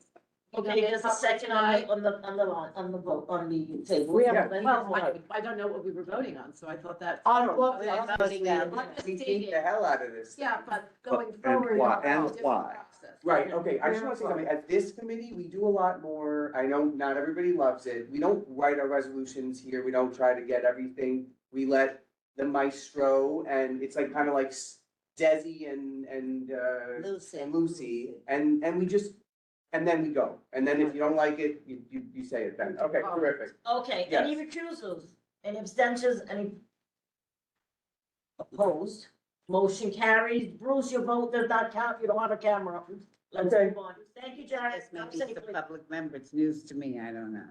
Okay, there's a second on the vote, on the table. We Yeah. have, well, I don't know what we were voting on, so I thought that. Obviously, I'm we just beat the hell out of this. thing. Yeah, but going And forward. why- it's a and different why? process. Right, okay, I just wanna say something, at this committee, we do a lot more, I know not everybody loves it, we don't write our resolutions here, we don't try to get everything. We let the maestro, and it's like, kinda like Desi and Lucy, and we just, and then we go, and then if you don't like it, you say it then, okay, terrific. Okay, Yes. any recusals, any abstentions, any opposed? Motion carries. Bruce, your vote does not count. You don't have a camera. Let's Okay. move on. Thank you, Jack. Yes, maybe it's the public member, it's news to me, I don't know.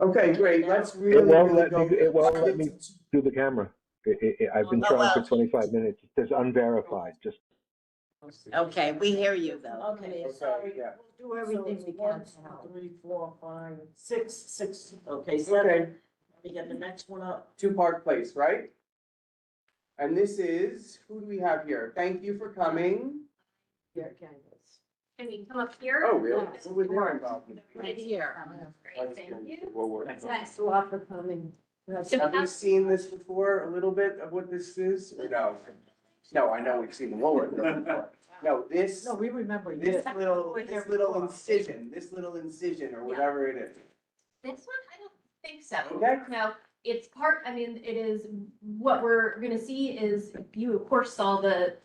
Okay, great, let's It really, won't really let go. me, it won't let me do the camera. I've been Oh, trying for well. 25 minutes. It says unverified, just. Okay, we hear you though. Okay, Okay, sorry. yeah. We'll do everything we can. One, to help. 2, 3, 4, 5, 6. Okay, Okay. 7. We get the next one up. To Park Place, right? And this is, who do we have here? Thank you for coming. here, canvas. Can we come up here? Oh, really? Yes. Who was there involved? Right here. Great, thank you. Thanks a lot for coming. So Have we seen this before, a little bit of what this is? Or no? No, I know we've seen the lower before. No, this, No, we remember you. this little incision or whatever it is. This one, I don't think so. Okay. No, it's part, I mean, it is, what we're gonna see is, you of course saw the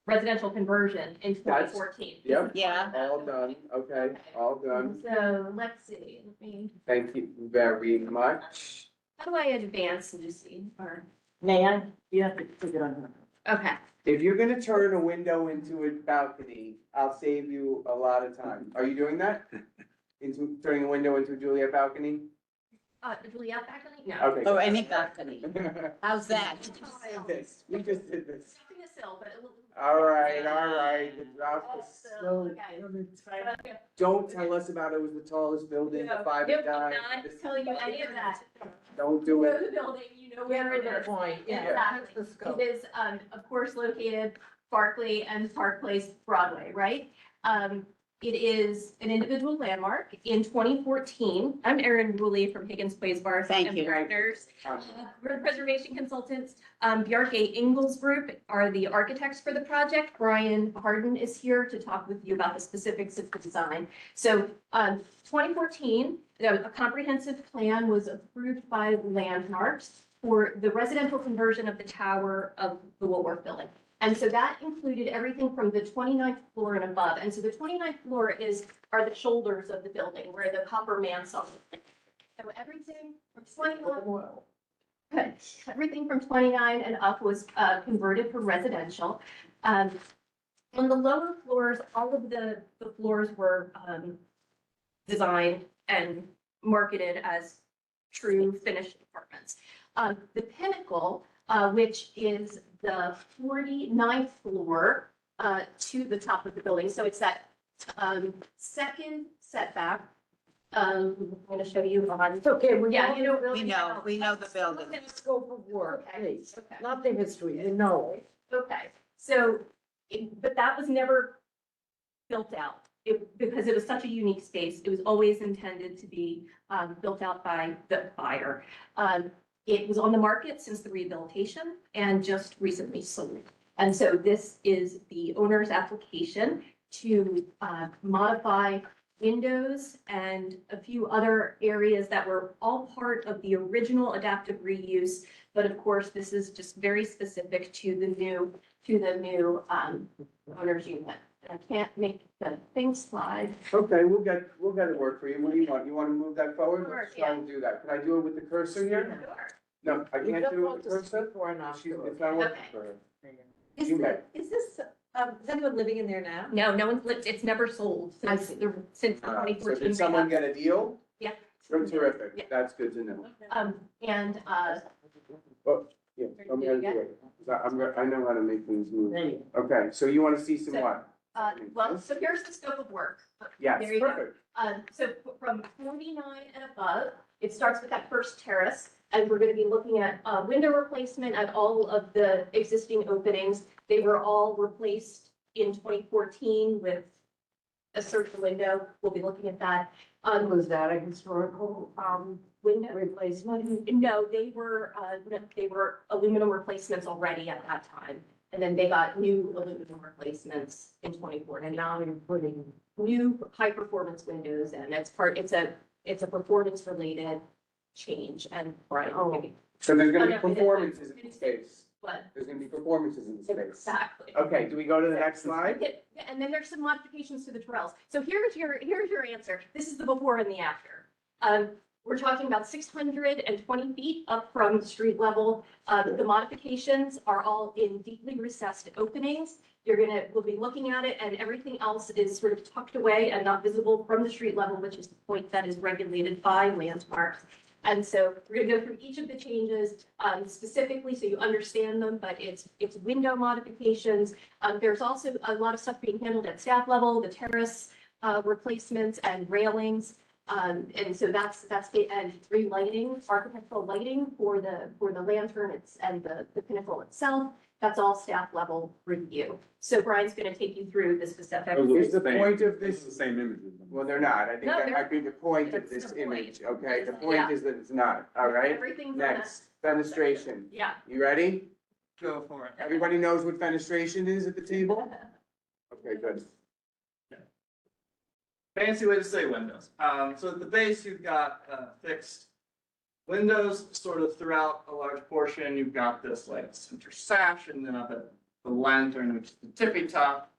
residential conversion in That's- 2014. Yep. Yeah. All done, okay, all done. So let's see, let me, Thank you very much. how do I advance Lucy, or, May I? You have to put it on her. okay. If you're gonna turn a window into a balcony, I'll save you a lot of time. Are you doing that? Turning a window into a Juliet balcony? Juliet balcony? No. Okay. Or any balcony. How's that? We just did this, we just did this. Something to sill, but it will. All right, drop this. So, okay. Don't tell us about it was the tallest building, the five Nope, died. I'm not telling you any of that. Don't do You know it. the building, you know where it is. Point, yeah. Exactly. That's the scope. It is, of course, located Barclay and Park Place Broadway, right? It is an individual landmark. In 2014, I'm Erin Woolley from Higgins Place Barth Thank and you. Partners. We're the preservation consultants. Bjarke Ingels Group are the architects for the project. Brian Harden is here to talk with you about the specifics of the design. So, 2014, a comprehensive plan was approved by Landmarks for the residential conversion of the tower of the Woolworth Building. And so that included everything from the 29th floor and above. And so the 29th floor are the shoulders of the building where the copper mansard. So everything from 29, good. Everything from 29 and up was converted for residential. On the lower floors, all of the floors were designed and marketed as true finished apartments. The pinnacle, which is the 49th floor to the top of the building. So it's that second setback. I'm going to show you on. It's okay, we Yeah, know, you don't really. We know the building. the scope of work, Okay, please, okay. not the history, you know. Okay, so, but that was never built out. Because it was such a unique space, it was always intended to be built out by the buyer. It was on the market since the rehabilitation and just recently sold. And so this is the owner's application to modify windows and a few other areas that were all part of the original adaptive reuse. But of course, this is just very specific to the new owner's unit. And I can't make the thing slide. Okay, we'll get it work for you. What do you want? You want to move that forward? Sure, Let's try and do that. Can I do it with the cursor here? Sure. No, I You can't just do it want with to the cursor? speak or not. It's not working Okay. for her. Is You may. is this, is anyone living in there now? No, no one's lived, it's never sold since since So 2014. did someone get a deal? Yeah. Oh, Yeah. terrific. That's good to know. And, Yeah, I'm gonna do it. I know how to make things move. There you Okay, so you want to see some So- what? well, so here's the scope of work. Yes, There you go. perfect. So from 49 and above, it starts with that first terrace. And we're going to be looking at window replacement at all of the existing openings. They were all replaced in 2014 with a search window, we'll be looking at that. Was that a historical, Window, replacement? no, they were aluminum replacements already at that time. And then they got new aluminum replacements in 24. And now you're putting, New high-performance windows, and it's a performance-related change, and Brian, maybe, So there's gonna be Oh, no, performances in the space. but There's gonna be performances in the space. exactly. Okay, do we go to the next slide? Yeah, and then there's some modifications to the trails. So here's your answer. This is the before and the after. We're talking about 620 feet up from street level. The modifications are all in deeply recessed openings. We'll be looking at it, and everything else is sort of tucked away and not visible from the street level, which is the point that is regulated by landmarks. And so we're gonna go through each of the changes specifically so you understand them, but it's window modifications. There's also a lot of stuff being handled at staff level, the terrace replacements and railings. And so that's it, and relighting, architectural lighting for the lantern and the pinnacle itself. That's all staff level review. So Brian's gonna take you through the specific. Is the point of this? the same images. Well, they're not. I think No, that they're- might be the point of It's this the point. image, okay? The Yeah. point is that it's not, all right? Everything's on Next, fenestration. Yeah. You ready? Go for it. Everybody knows what fenestration is at the table? Okay, good. Fancy way to say windows. So at the base, you've got fixed windows sort of throughout a large portion. You've got this like center sash, and then up at the lantern, which is the tippy top,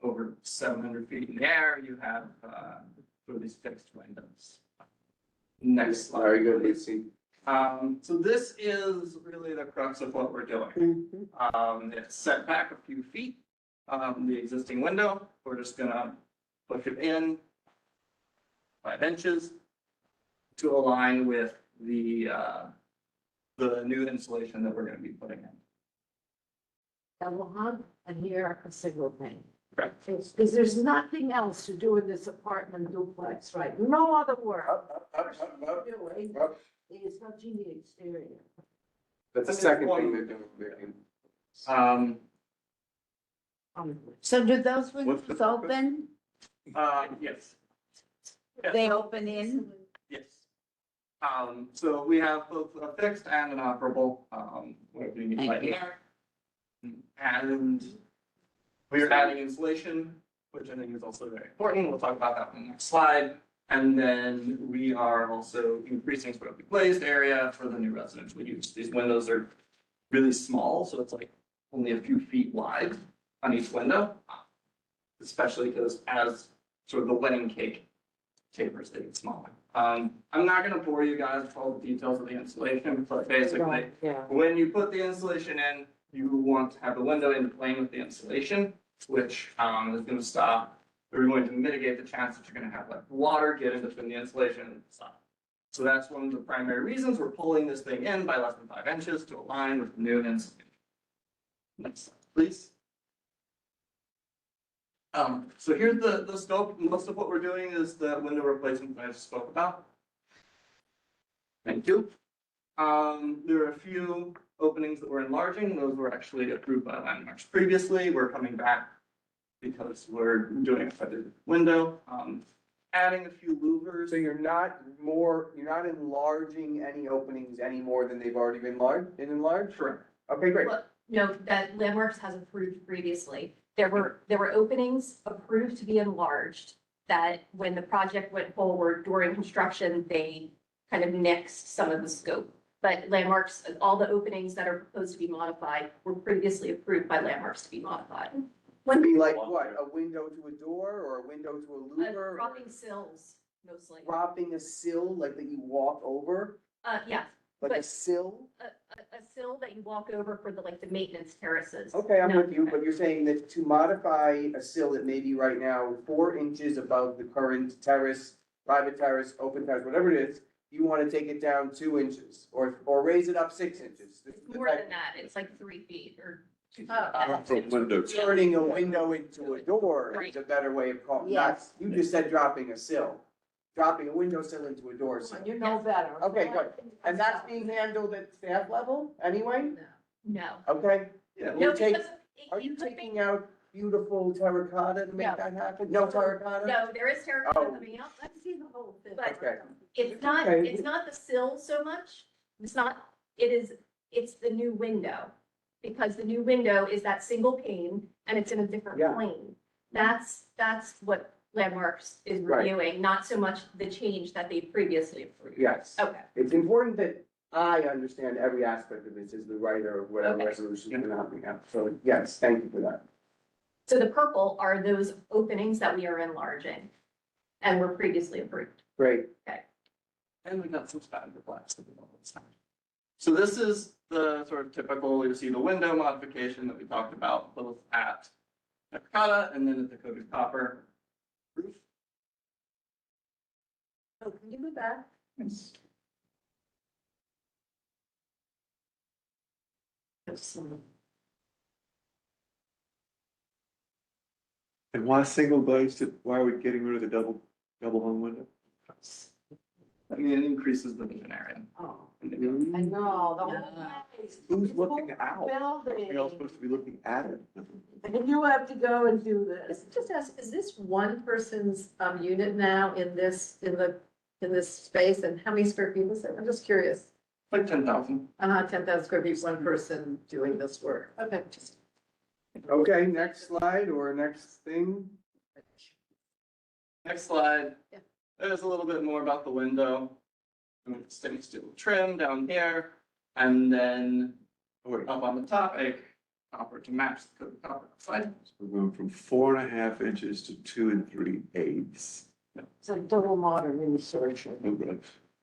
over 700 feet in the air, you have sort of these fixed windows. Next slide. Very good, please. Lucy. So this is really the crux of what we're doing. It's set back a few feet, the existing window. We're just gonna push it in 5 inches to align with the new insulation that we're gonna be putting in. double hung, and here a single pane. Correct. Because there's nothing else to do in this apartment duplex, right? No other work. Up, up, up, up, Doing up. is touching the exterior. That's the second thing they're doing, Vicky. So do those What's windows the- open? Yes. They open in? Yes. So we have both a fixed and an operable, what we need right here. And we're adding insulation, which I think is also very important. We'll talk about that in the next slide. And then we are also increasing sort of the glazed area for the new residential use. These windows are really small, so it's like only a few feet wide on each window. Especially because as sort of the wedding cake tapers, they get smaller. I'm not gonna bore you guys with all the details of the insulation, but basically, Yeah. when you put the insulation in, you want to have the window in plane with the insulation, which is gonna stop, we're going to mitigate the chance that you're gonna have like water get in between the insulation and the side. So that's one of the primary reasons we're pulling this thing in by less than 5 inches to align with the new insulation. Next slide, please. So here's the scope. Most of what we're doing is the window replacement that I just spoke about. Thank you. There are a few openings that we're enlarging. Those were actually approved by landmarks previously. We're coming back because we're doing a feathered window. Adding a few louvers. So you're not enlarging any openings any more than they've already been enlarged? Correct. Okay, great. Well, no, that Landmarks has approved previously. There were openings approved to be enlarged that when the project went forward during construction, they kind of nixed some of the scope. But Landmarks, all the openings that are proposed to be modified were previously approved by Landmarks to be modified. Would be like what, a window to a door or a window to a louver? or Dropping sills mostly. Dropping a sill like that you walk over, Yeah, like a But- sill? a sill that you walk over for the maintenance terraces. Okay, I'm No, with you, but you're saying that to modify a sill that may be right now 4 inches above the current terrace, private terrace, open terrace, whatever it is, you want to take it down 2 inches or raise it up 6 inches. It's more than that. It's like 3 feet or 2 Oh. feet. Window. Turning a window into a door is a better way of calling, not, Yes. you just said dropping a sill. Dropping a window sill into a door sill. You know better. Okay, good. And that's being handled at staff level anyway? No. Okay? Yeah, No, You take, because are you it could be- taking out beautiful terracotta to make No. that happen? No terracotta? No, there is terracotta Oh. coming out, Let's see the whole thing. but Okay. it's Okay. not the sill so much. It's the new window. Because the new window is that single pane and it's in a different Yeah. plane. That's what Landmarks is Right. reviewing, not so much the change that they previously approved. Yes. Okay. It's important that I understand every aspect of this as the writer of whatever Okay. resolution you're knocking out. So yes, thank you for that. So the purple are those openings that we are enlarging and were previously approved. Great. And we got some standard glass. So this is the sort of typical, you see the window modification that we talked about, both at terracotta and then at the coated copper roof. Oh, can you go back? Yes. And why single glazed? Why are we getting rid of the double hung window? I mean, it increases the vision area. Oh, in the I know, the whole place. Who's This looking whole out? We're all Building. supposed to be looking at it. And you have to go and do this. Just ask, is this one person's unit now in this space, and how many square feet is it? I'm just curious. Like 10,000. 10,000 square feet, one person doing this work. Okay, just. Okay, next slide or next thing. Next slide. Yeah. There's a little bit more about the window. Stainless steel trim down here, and then up on the top, a copper to match the coated copper side. We're going from 4.5 inches to 2 3/8. It's a double modern insertion. Okay.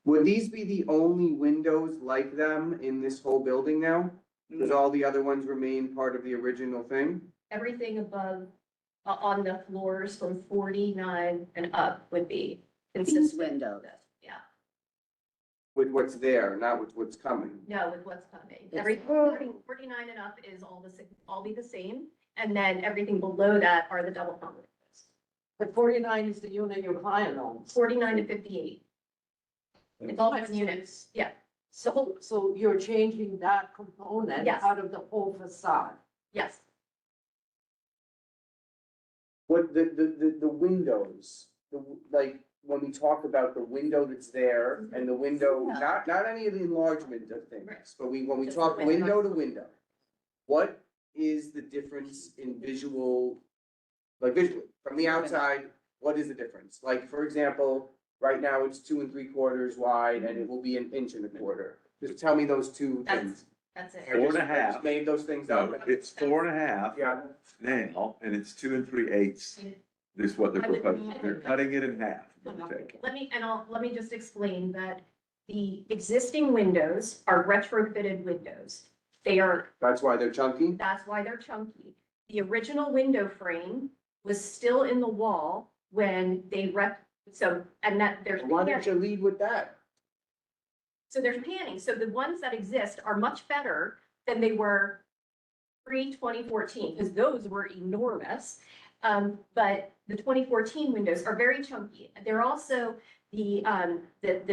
Would these be the only windows like them in this whole building now? Does all the other ones remain part of the original thing? Everything above, on the floors from 49 and up would be These consistent. windows. Yeah, With what's there, not with what's coming? no, with what's coming. Yes. Everything 49 and up is all be the same. And then everything below that are the double hung windows. But 49 is the unit your client owns. 49 to 58. It's all different units. Yeah, So you're changing that component Yes. out of the whole facade. yes. What, the windows, like, when we talk about the window that's there and the window, not any of the enlargement of things, but when we Just talk the window. window to window, what is the difference in visually, from the outside, what is the difference? Like, for example, right now it's 2 3/4 wide and it will be 1.25 inches. Just tell me those two things. That's it. I just- 4.5. I just made those things No, up. it's 4.5 Yeah, now, and it's 2 3/8. This is what they're I would- proposing. They're cutting it in half. Let me just explain that the existing windows are retrofitted windows. that's why they're chunky. That's why they're chunky. The original window frame was still in the wall when they and that there's. Why don't you lead with that? So there's panning. So the ones that exist are much better than they were pre-2014, because those were enormous. But the 2014 windows are very chunky. They're also the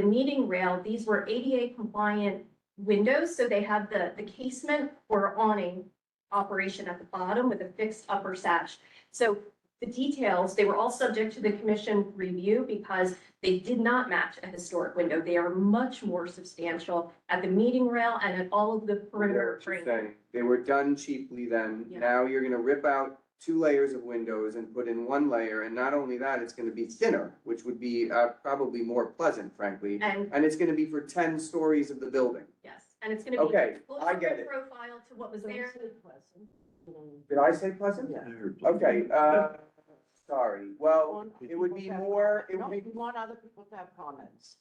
meeting rail, these were ADA compliant windows, so they have the casement or awning operation at the bottom with a fixed upper sash. So the details, they were all subject to the commission review because they did not match a historic window. They are much more substantial at the meeting rail and at all of the perimeter frame. Saying, they were done cheaply then. Yeah. Now you're gonna rip out 2 layers of windows and put in 1 layer, and not only that, it's gonna be thinner, which would be probably more pleasant, frankly. And And it's gonna be for 10 stories of the building. yes, and it's gonna be. Okay, closer I get it. Profile to what was there. Did I say pleasant? Yeah. I heard- Okay, sorry. Well, it would be more, it No, would be, we want other people to have comments,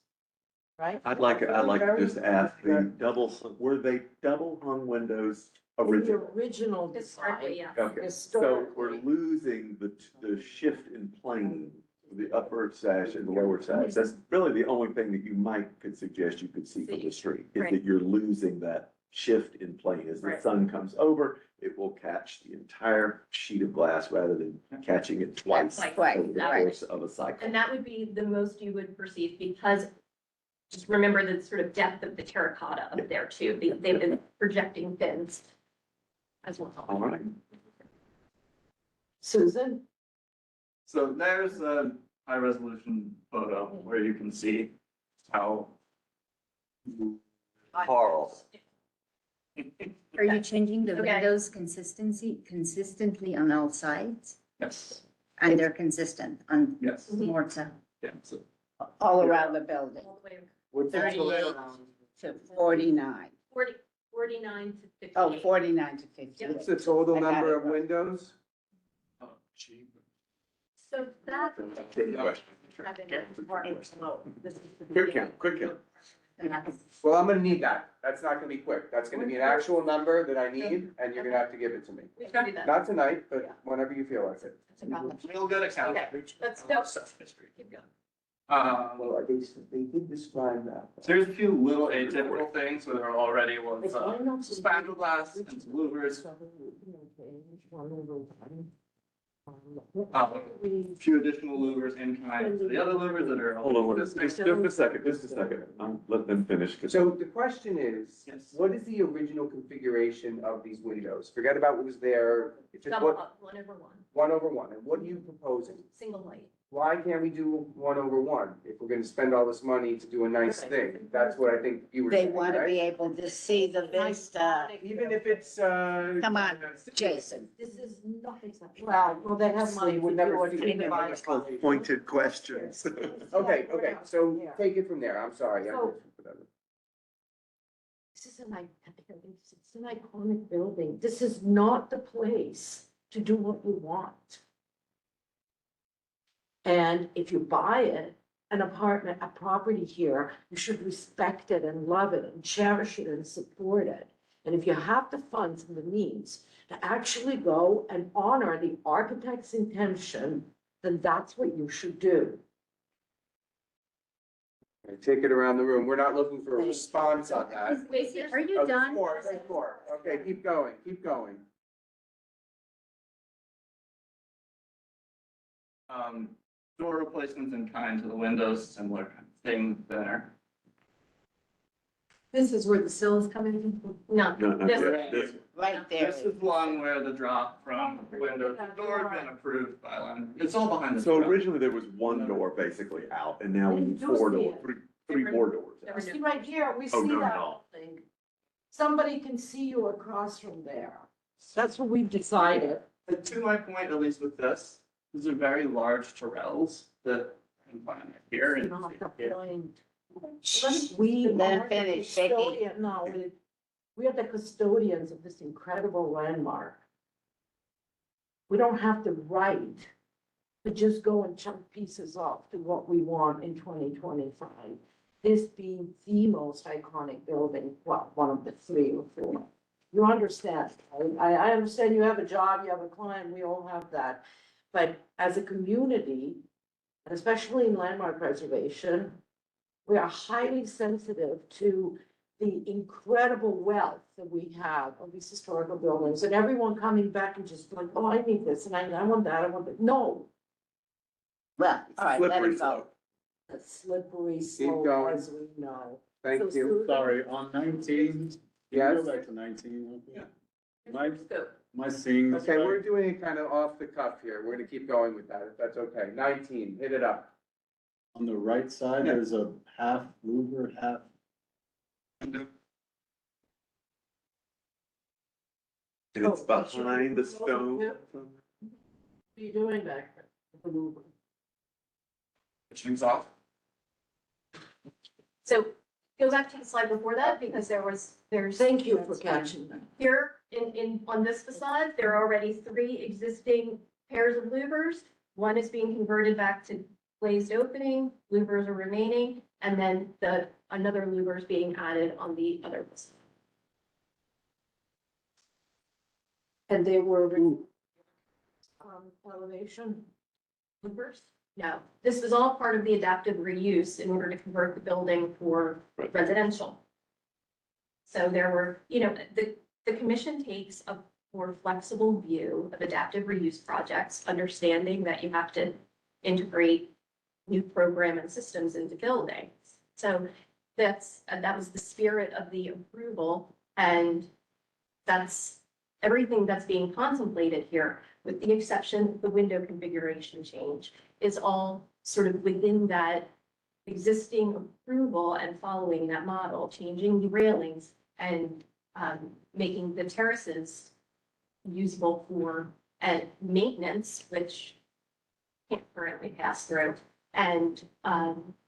right? I'd like to just ask were they double hung windows The originally? original Historically, design. yeah. Okay, so we're Historically. losing the shift in plane, the upper sash and the lower sash. That's really the only thing that could suggest you could see from the street, is Right. that you're losing that shift in plane. As the Right. sun comes over, it will catch the entire sheet of glass rather than catching it twice Twice, over the right. course of a cycle. And that would be the most you would perceive because just remember the sort of depth of the terracotta up there too. They've been projecting fins as well. All right. Susan? So there's a high resolution photo where you can see how. Carl. Are you changing the Okay. windows consistently on all sides? Yes, And they're consistent on yes, north side? yeah, so. All around the building, All the way What's the 38 total? to 49. 49 to 58. Oh, 49 to 50. What's the total I got number it of right. windows? Oh, gee. So that. Good question. This is the Quick count, quick count. Well, I'm gonna need that. That's not gonna be quick. That's gonna be an actual number that I need, and you're gonna have to give it to me. We can do that. Not tonight, but whenever you feel like it. Real good account. Okay, let's go. History. Keep going. Well, they did describe that. There's a few little atypical things where there already was, spandrel glass and some louvers. A few additional louvers in kind, the other louvers that are. Hold on, just a second. Let them finish. 'Cause- So the question is, Yes. what is the original configuration of these windows? Forget about what was there. It's just Double what, up, 1/1, 1/1, and what are you proposing? single height. Why can't we do 1/1 if we're gonna spend all this money to do a nice thing? That's what I think you were They saying, want to right? be able to see the vista. Even if it's, Come on, Jason. This is nothing. Well, they have So money you to would never do it. see They it. buy it. Pointed questions. Okay, so take it from there. I'm sorry. So- This is it's an iconic building. This is not the place to do what you want. And if you buy it, an apartment, a property here, you should respect it and love it and cherish it and support it. And if you have the funds and the means to actually go and honor the architect's intention, then that's what you should do. Take it around the room. We're not looking for a response on that. Wait, Are you done? Of course. Okay, keep going, keep going. Door replacements in kind to the windows, similar kind of thing there. This is where the sill is coming in? No, No, not this, yet. This- Right there. This is one where the drop from window to door has been approved by line. It's all behind the. So truck. originally there was one door basically out and now we need four doors, three more doors. You see right here, we Oh, see no, that no. whole thing. Somebody can see you across from there. That's what we've decided. And to my point, at least with this, these are very large Torels that I'm finding here and Not the here. point. We Let him are the finish, Vicky. custodian, no, we are the custodians of this incredible landmark. We don't have the right to just go and chunk pieces off to what we want in 2025. This being the most iconic building, well, one of the 3 or 4. You understand, I understand you have a job, you have a client, we all have that. But as a community, and especially in landmark preservation, we are highly sensitive to the incredible wealth that we have of these historical buildings, and everyone coming back and just like, oh, I need this, and I want that, I want that. No, Well, all right, let Slippery him go. slope. a slippery slope, going. as we know. Thank So you. Susan- Sorry, on 19, Yes? back to 19. Yeah. Am I, scope. am I seeing this Okay, we're right? doing it kind of off the cuff here. We're gonna keep going with that, if that's okay. 19, hit it up. On the right side, Yeah. there's a half louver, half. And it's behind the stone. What are you doing back there? Things off. So go back to the slide before that, because there's. Thank you for catching that. Here, on this facade, there are already 3 existing pairs of louvers. One is being converted back to glazed opening, louvers are remaining, and then another louver is being added on the other facade. And they were, elevation. Louvers? No, this was all part of the adaptive reuse in order to convert the building for residential. So there were, the commission takes a more flexible view of adaptive reuse projects, understanding that you have to integrate new program and systems into buildings. So that was the spirit of the approval, and that's everything that's being contemplated here. with the exception of the window configuration change, is all sort of within that existing approval and following that model, changing the railings and making the terraces usable for maintenance, which can't currently pass through, and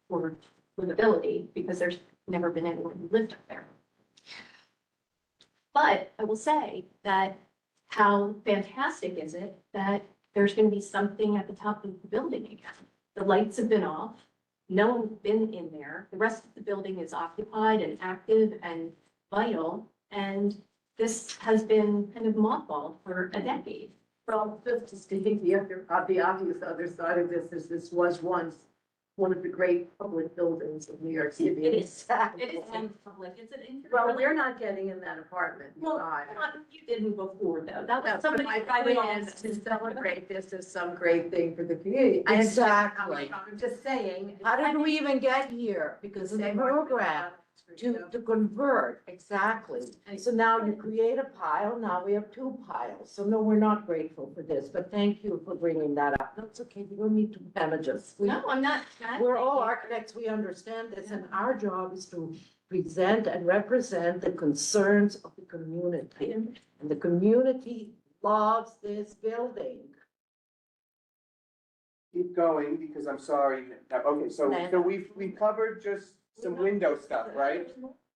for livability, because there's never been anyone who lived up there. But I will say that how fantastic is it that there's going to be something at the top of the building again? The lights have been off. No one's been in there. The rest of the building is occupied and active and vital. And this has been kind of mothballed for a decade. Well, just to state the obvious other side of this is this was once one of the great public buildings of New York City. It is public. It's an. Well, we're not getting in that apartment. Well, beside. not, you didn't before though. That No, was somebody. but my point is to celebrate this as some great thing for the community. I understand how Exactly. I'm just saying, how did we even get here? Because of the program to convert, exactly. And so now you create a pile, now we have two piles. So no, we're not grateful for this, but thank you for bringing that up. That's okay, you don't need to damage us. No, I'm not. We're all architects, we understand this, and our job is to present and represent the concerns of the community. And the community loves this building. Keep going, because I'm sorry. Okay, so we've covered just some window stuff, right?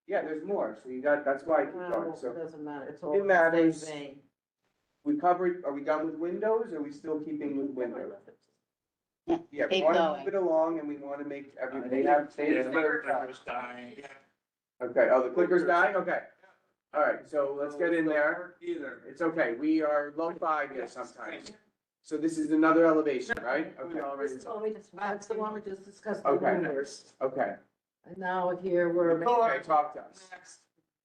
Yeah, there's more, so you got, that's why I keep going, Well, so. it doesn't matter, it's all. It in the matters. same vein. We covered, are we done with windows, or are we still keeping with windows? Yeah, we Keep wanna going. move it along, and we wanna make everybody have, stay. Okay, oh, the clicker's dying, okay. All right, so let's get in there. Either. It's okay, we are lo-fi here sometimes. So this is another elevation, right? Okay, That's the one we just discussed. the Okay. numbers. okay. And now here we're. Okay, talk to us.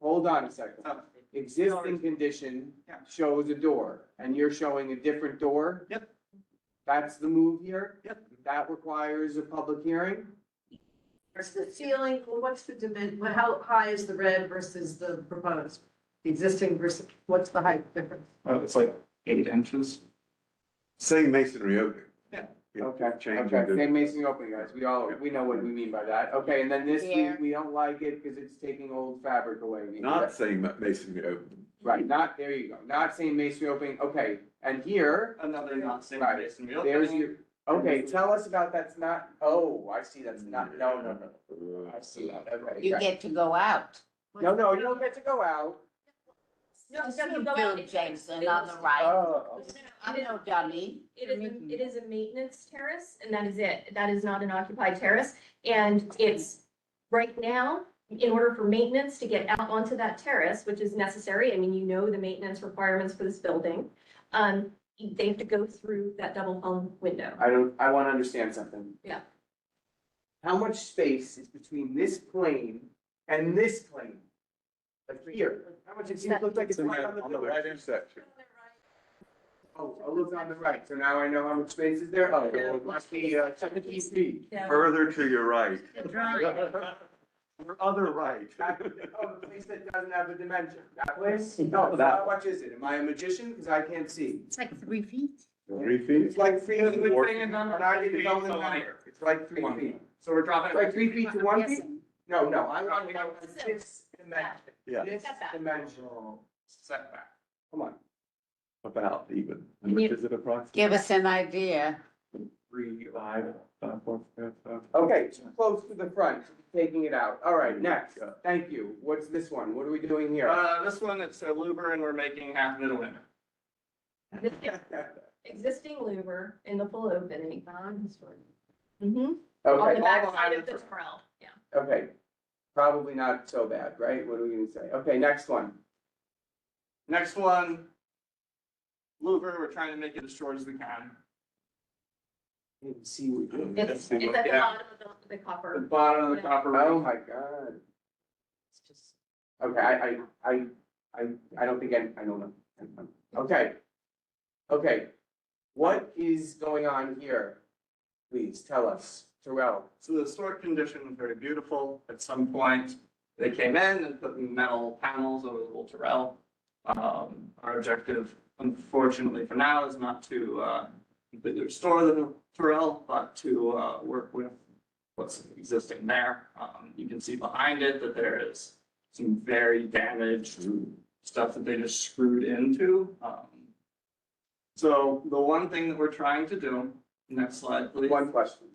Hold on a second. Existing condition shows a door, and you're showing a different door? Yep. That's the move here? Yep. That requires a public hearing? What's the ceiling, what's the dimension, how high is the red versus the proposed? The existing versus, what's the height difference? It's like 8 inches. Same masonry opening. Yeah. Okay, Changing okay, the- same masonry opening, guys, we know what we mean by that, okay, and then this, Here. we don't like it because it's taking old fabric away. Not same masonry opening. Right, not, there you go, not same masonry opening, okay, and here, Another not same Right. masonry there's opening. your, okay, tell us about that's not, oh, I see, that's not, no, I see that, okay. You okay. get to go out. No, you don't get to go out, No, Just it doesn't you go Bill out. It's- Jameson it on is- the right. oh, I'm no dummy. It is a maintenance terrace, and that is it. That is not an occupied terrace. And it's, right now, in order for maintenance to get out onto that terrace, which is necessary, I mean, you know the maintenance requirements for this building, they have to go through that double hung window. I wanna understand something. Yeah. How much space is between this plane and this plane? Like here, how much, it seems, looks like it's right on the On the building. right intersection. Oh, it looks on the right, so now I know how much space is there, oh, it must be 17 feet. Further to your right. Your other right. Oh, the place that doesn't have the dimension, that place? No, how much is it? Am I a magician? Because I can't see. It's like 3 feet. 3 feet? It's like 3 feet. Good thing it's on And I didn't 3 know feet, the so like number. It's like 3 1 feet. feet. So we're dropping. It's like 3 feet to 1 feet? Yes. No, I want to know this dimension. Yeah, This Setback. dimensional Setback. Come on. about even. How much is it approximately? Give us an idea. 3, 5, 4, 5. Okay, too close to the front, taking it out. All right, next. Thank you. What's this one? What are we doing here? This one, it's a louver and we're making half middle in. Existing louver in the full opening. Mm-hmm. On Okay, the back side of the trail, yeah. okay. Probably not so bad, right? What are we gonna say? Okay, next one. Next one, louver, we're trying to make it as short as we can. See what you're doing. It's at the Yeah. bottom of the The copper. bottom of the copper Oh ring. my God. Okay, I don't think I don't know. Okay. Okay. What is going on here? Please tell us, Terrell. So the historic condition was very beautiful. At some point, they came in and put metal panels over the little Terrell. Our objective unfortunately for now, is not to completely restore the Terrell, but to work with what's existing there. You can see behind it that there is some very damaged stuff that they just screwed into. So the one thing that we're trying to do, next slide, please. One question.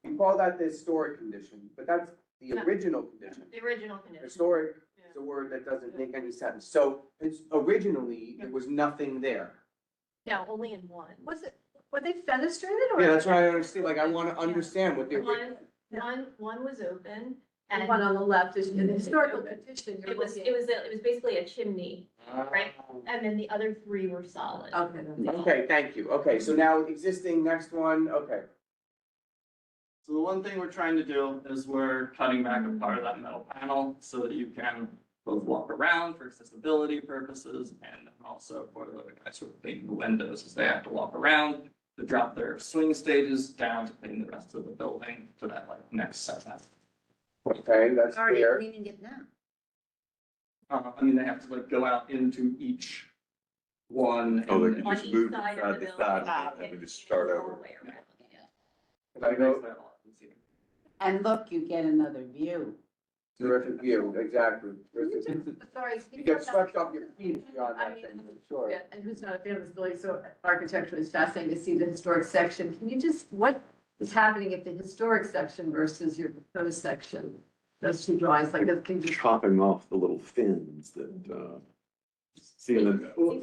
You call that the historic condition, but that's the original condition. The original condition. Historic is a word that doesn't make any sense. So it's originally, there was nothing there. No, only in one. Were they fenestrated or? Yeah, that's what I understand. Like, I want to understand what the. One was open The and one on the left is in the historical petition. it was basically a chimney, right? And then the other three were solid. Okay, thank you. Okay, so now existing, next one, okay. So the one thing we're trying to do is we're cutting back a part of that metal panel so that you can both walk around for accessibility purposes and also for the guys who are cleaning the windows as they have to walk around to drop their swing stages down to clean the rest of the building to that like next setback. Okay, that's Already clear. cleaning it now. I mean, they have to like go out into each one. Oh, they and can then- just move from side to side and then just start over. Can I go? And look, you get another view. Terrific view, exactly. Sorry. You get swept off your feet beyond that thing, for sure. Yeah, and who's not a fan of this building, so architecturally it's fascinating to see the historic section. Can you just, what is happening at the historic section versus your proposed section? Those two drawings, like, can you just? Chopping off the little fins that, see in the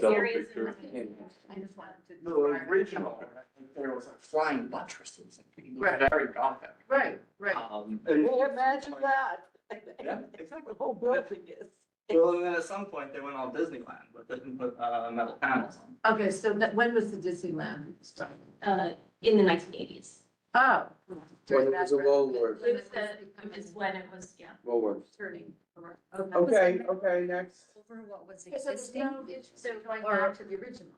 double areas picture. I just wanted to. The original, there was like flying buttresses. Right. Very gothic. Right. And- Imagine that. Yeah, exactly. The whole building is. Well, and then at some point they went all Disneyland, but they didn't put metal panels on. Okay, so when was the Disneyland started? In the 1980s. Oh. When it was a Woolworths. It was when it was, yeah. Woolworths. Turning. Okay, okay, next. Over what was Okay, so there's existing? no issue, so going Or- back to the original.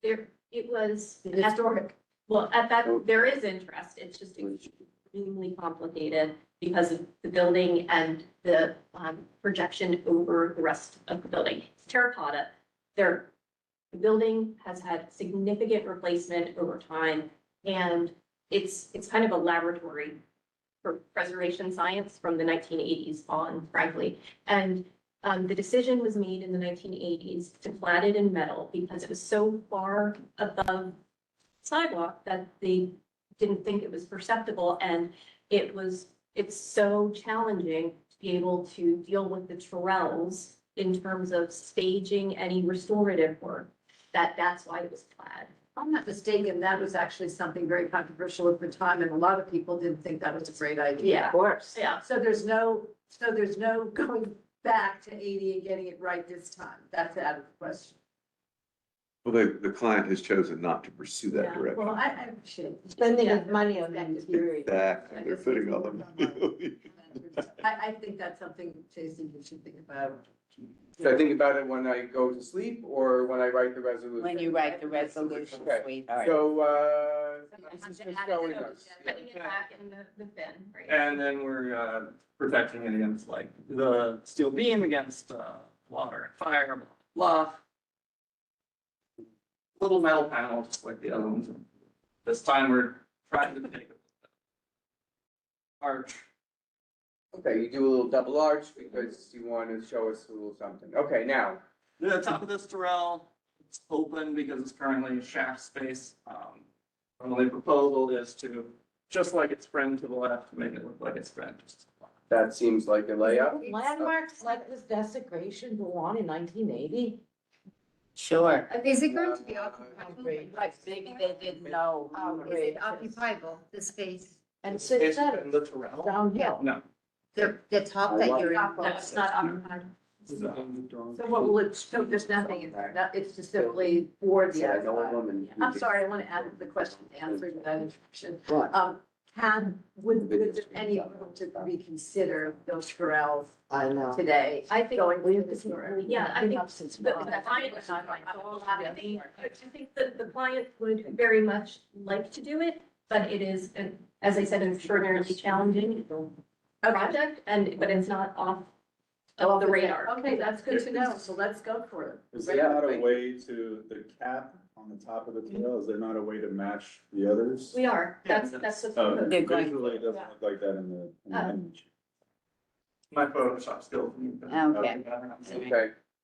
There, it was. The historic. Well, at that, there is interest. It's just extremely complicated because of the building and the projection over the rest of the building. It's terracotta. The building has had significant replacement over time, and it's kind of a laboratory for preservation science from the 1980s on, frankly. And the decision was made in the 1980s to clad it in metal because it was so far above sidewalk that they didn't think it was perceptible, and it's so challenging to be able to deal with the Terrells in terms of staging any restorative work, that's why it was clad. If I'm not mistaken, that was actually something very controversial at the time, and a lot of people didn't think that was a great idea. Yeah. Of course. Yeah. So there's no going back to 80 and getting it right this time. That's out of the question. Well, the client has chosen not to pursue that Yeah, direction. well, I appreciate. Spending Yeah. his money on the interior. Exactly, they're putting all the. I think that's something, Jason, you should think about. Should I think about it when I go to sleep or when I write the resolution? When you write the resolution, Okay, sweetheart. so, this is showing us. Putting it back in the bin, right? And then we're protecting it against like the steel beam against water and fire, blah, blah. Little metal panel, just like the other ones. This time we're trying to take arch. Okay, you do a little double arch because you want to show us a little something. Okay, now, The top of this Terrell, it's open because it's currently shaft space. Our only proposal is to, just like its friend to the left, make it look like its friend. that seems like a layout. Landmarks like this desecration go on in 1980? Sure. Is it going to be occupied? Like, maybe they didn't know. Is it occupiable, the space? And It's since that, in the Terrell. downhill. No. The top that you're in? No, it's not occupied. So what will it, so there's nothing in there, it's just simply for the Yeah, no outside. woman. I'm sorry, I want to add the question answered without interruption. What? Would there any room to reconsider those Terrells I know. today? I think, Going to the historic? yeah, I think since the client was not like, I think that the client would very much like to do it, but it is, as I said, an extraordinarily challenging project, but it's not off of the radar. Okay, that's good to know, so let's go for it. Is there not a way to, the cap on the top of the trail, is there not a way to match the others? We are, that's the. Oh, They're going- visually, it doesn't look like that in the image. My Photoshop skills. Okay.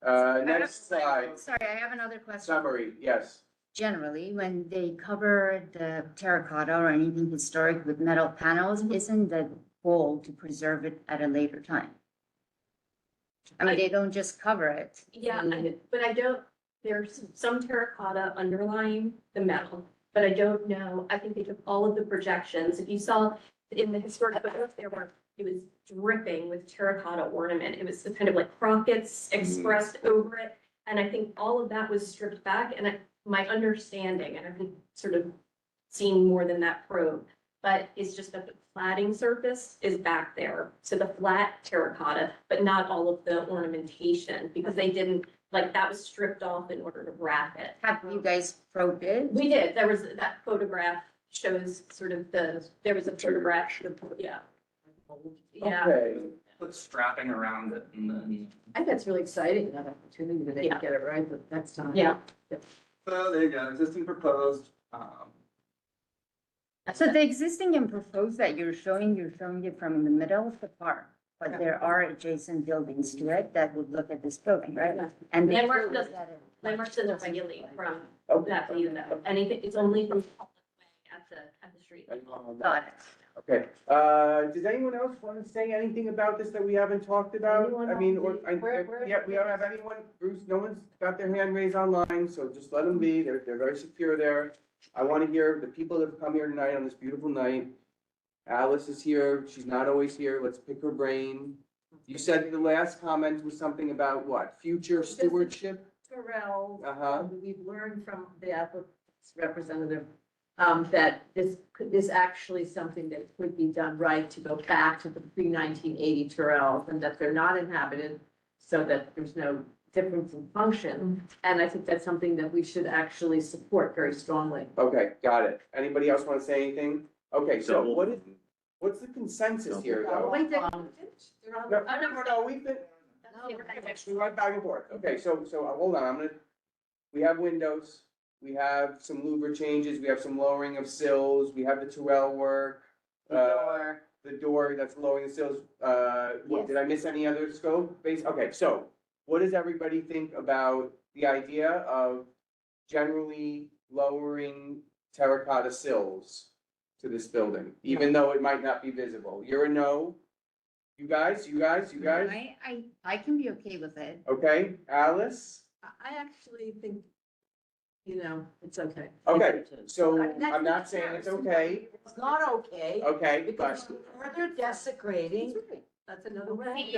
Okay, next slide, Sorry, I have another question. summary, yes. Generally, when they cover the terracotta or anything historic with metal panels, isn't the goal to preserve it at a later time? I mean, they don't just cover it. Yeah, but I don't, there's some terracotta underlying the metal, but I don't know, I think they took all of the projections. If you saw in the historic photos, it was dripping with terracotta ornament. It was kind of like crockets expressed over it. And I think all of that was stripped back, and my understanding, and I've been sort of seeing more than that probe, but it's just that the platting surface is back there. So the flat terracotta, but not all of the ornamentation, because they didn't, like, that was stripped off in order to wrap it. Have you guys probed it? We did, there was, that photograph shows sort of there was a photograph, yeah. Yeah. Okay, Put strapping around it and then. I think that's really exciting, that opportunity that they Yeah. get it right the next time. Yeah. So there you go, existing proposed, So the existing and proposed that you're showing it from the middle of the park, but there are adjacent buildings to it that would look at this building, right? And they Landmark feel doesn't, that it- Landmark doesn't regulate from Okay. that view though. Anything, it's only from public way at the street. Got it. Okay, does anyone else want to say anything about this that we haven't talked about? Anyone I mean, else? yeah, we don't have anyone, Bruce, no one's got their hand raised online, so just let them be, they're very secure there. I want to hear the people that have come here tonight on this beautiful night. Alice is here, she's not always here, let's pick her brain. You said the last comment was something about what, future stewardship? Terrell, Uh-huh. we've learned from the applicant's representative, that this actually something that could be done right to go back to the pre-1980 Terrells, and that they're not inhabited, so that there's no difference in function. And I think that's something that we should actually support very strongly. Okay, got it. Anybody else want to say anything? Okay, so what's the consensus here, though? Wait, they're No, we've been, we went back and forth. Okay, so hold on, we have windows, we have some louver changes, we have some lowering of sills, we have the Terrell work. The door that's lowering the sills, what, did I miss any other scope? Okay, so what does everybody think about the idea of generally lowering terracotta sills to this building, even though it might not be visible? You're a no? You guys? I can be okay with it. Okay, Alice? I actually think, it's okay. Okay, so I'm not saying it's okay, It's not okay. okay, Because but we're further desecrating. That's another way.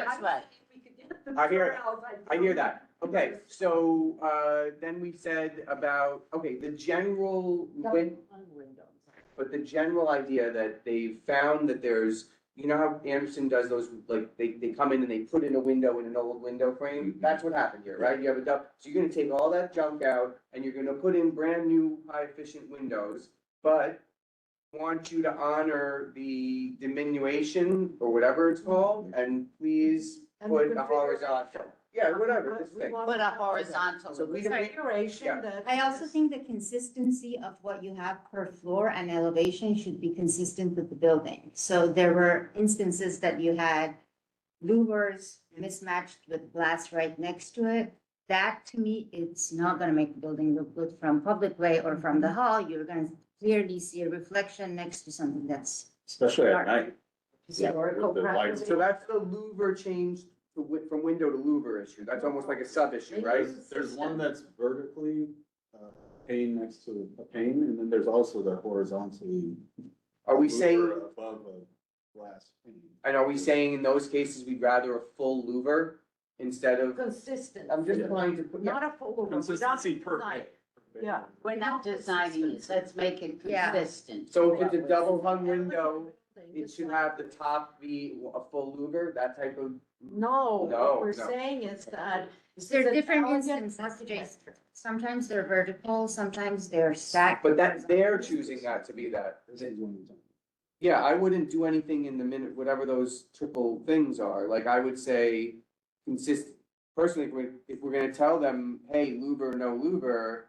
I hear that. Okay, so, then we said about, okay, the general, but the general idea that they found that there's, you know how Anderson does those, like, they come in and they put in a window in an old window frame? That's what happened here, right? You have so you're gonna take all that junk out and you're gonna put in brand new high efficient windows, but want you to honor the diminution or whatever it's called, and please put a horizontal. Yeah, whatever, this thing. Put a horizontal. So we It's can a make, configuration yeah. that. I also think the consistency of what you have per floor and elevation should be consistent with the building. So there were instances that you had louvers mismatched with glass right next to it. That, to me, it's not gonna make the building look good from public way or from the hall. You're gonna clearly see a reflection next to something that's. Especially at night. Historical With the lights. practice. So that's the louver change from window to louver issue. That's almost like a sub issue, right? There's one that's vertically, pane next to a pane, and then there's also the horizontally. Are we saying, louver above a glass pane. and are we saying in those cases, we'd rather a full louver instead of? Consistent. I'm just trying to put, Not a full. Consistency per design. pane. Yeah. We're not designing it, let's make it Yeah. consistent. so if it's a double hung window, it should have the top be a full louver, that type of, No, No, what we're no. saying is that. this There is are an different elegant instances, Jason. architecture. Sometimes they're vertical, sometimes they're stacked. but that, they're choosing that to be that. Yeah, I wouldn't do anything in the minute, whatever those triple things are, like I would say, consistent. Personally, if we're gonna tell them, hey, louver, no louver,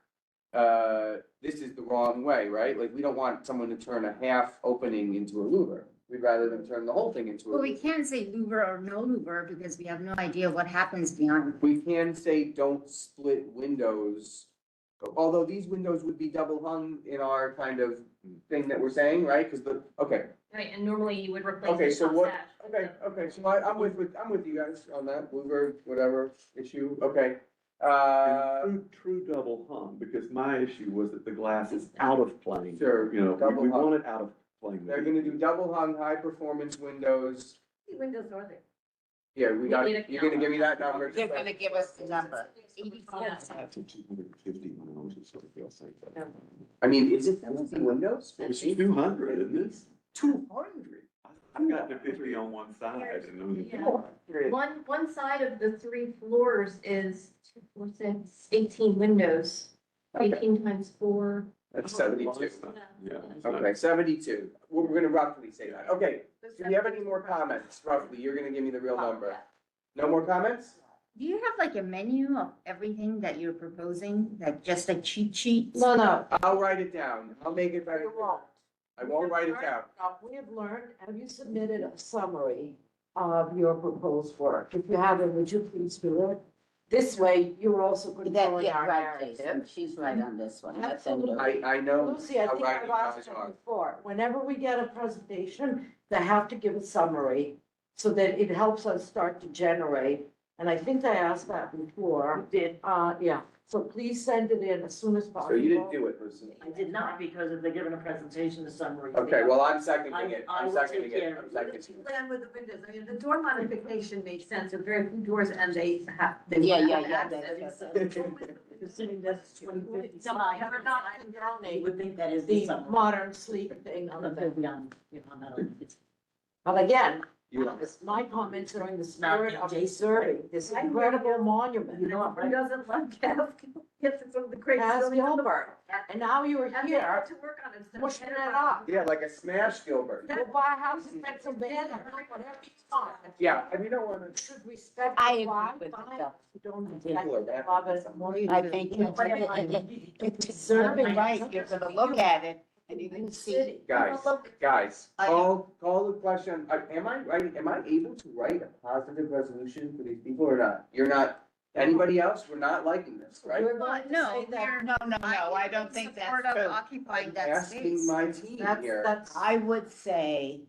this is the wrong way, right? Like, we don't want someone to turn a half opening into a louver. We'd rather them turn the whole thing into a Well, we louver. can't say louver or no louver because we have no idea what happens beyond. We can say don't split windows, although these windows would be double hung in our kind of thing that we're saying, right? Because okay, Right, and normally you would replace. okay, the so top what, sash. okay, so I'm with you guys on that, louver, whatever issue, okay. True double hung, because my issue was that the glass is out of plane. Sure, You know, double we hung. want it out of plane. They're gonna do double hung, high performance windows. How many windows are there? Yeah, We need a you're gonna give me that number. They're gonna give us the number. 84. 250 miles or something else like that. I mean, is it 50 windows? It's 200, isn't it? 200. I've got the 50 on one side and then. Yeah. One side of the 3 floors is 2, 4, 6, 18 windows. 18 times 4. That's 72. Yeah. Okay, 72. We're gonna roughly say that. Okay, do you have any more comments? Roughly, you're gonna give me the real number. No more comments? Do you have like a menu of everything that you're proposing, like just a cheat sheet? No, I'll write it down. I'll make it very. you won't. I won't write it down. We have learned, have you submitted a summary of your proposed work? If you haven't, would you please do it? This way, you're also That, controlling yeah, our right, narrative. Jason, she's right on this one. That's in Absolutely. the- I know Lucy, I how think right I've you asked guys you are. before, whenever we get a presentation, they have to give a summary so that it helps us start to generate. And I think I asked that before. You did. Yeah, so please send it in as soon as So possible. you didn't do it, Lucy? I did not, because if they're giving a presentation, the summary. Okay, well, I'm seconding it. I I'm will seconding take it. care I'm of it. seconding it. Plan with the windows, I mean, the door modification makes sense, there are very few doors and they have. they Yeah, have yeah, yeah, access. that's- Considering that's 2050. Somehow, you're not condoning You would think that is the something. modern sleep thing on the bed. Beyond, not only it's. But again, You- my comments are in the spirit of preserving this incredible monument. You know, who doesn't love Gav? Yes, it's one of the greatest. As buildings in the Gilbert, and now you are And they had here to work on it. so pushing they it had to- up. Yeah, like a smash Gilbert. Go buy a house in Pennsylvania, whatever you want. Yeah, and you don't wanna. Should respect. I the agree why, with fine. that. You don't People are respect it, bad. love it, more you I do. think It's it's deserving. right, you're gonna look at it and you can see. Guys, call the question. Am I right? Am I able to write a positive resolution for these people or not? You're not. Anybody else? We're not liking this, right? We're going to No, say that. no, I don't think that's Support of true. occupying I'm that asking space. my team That's, here. that's. I would say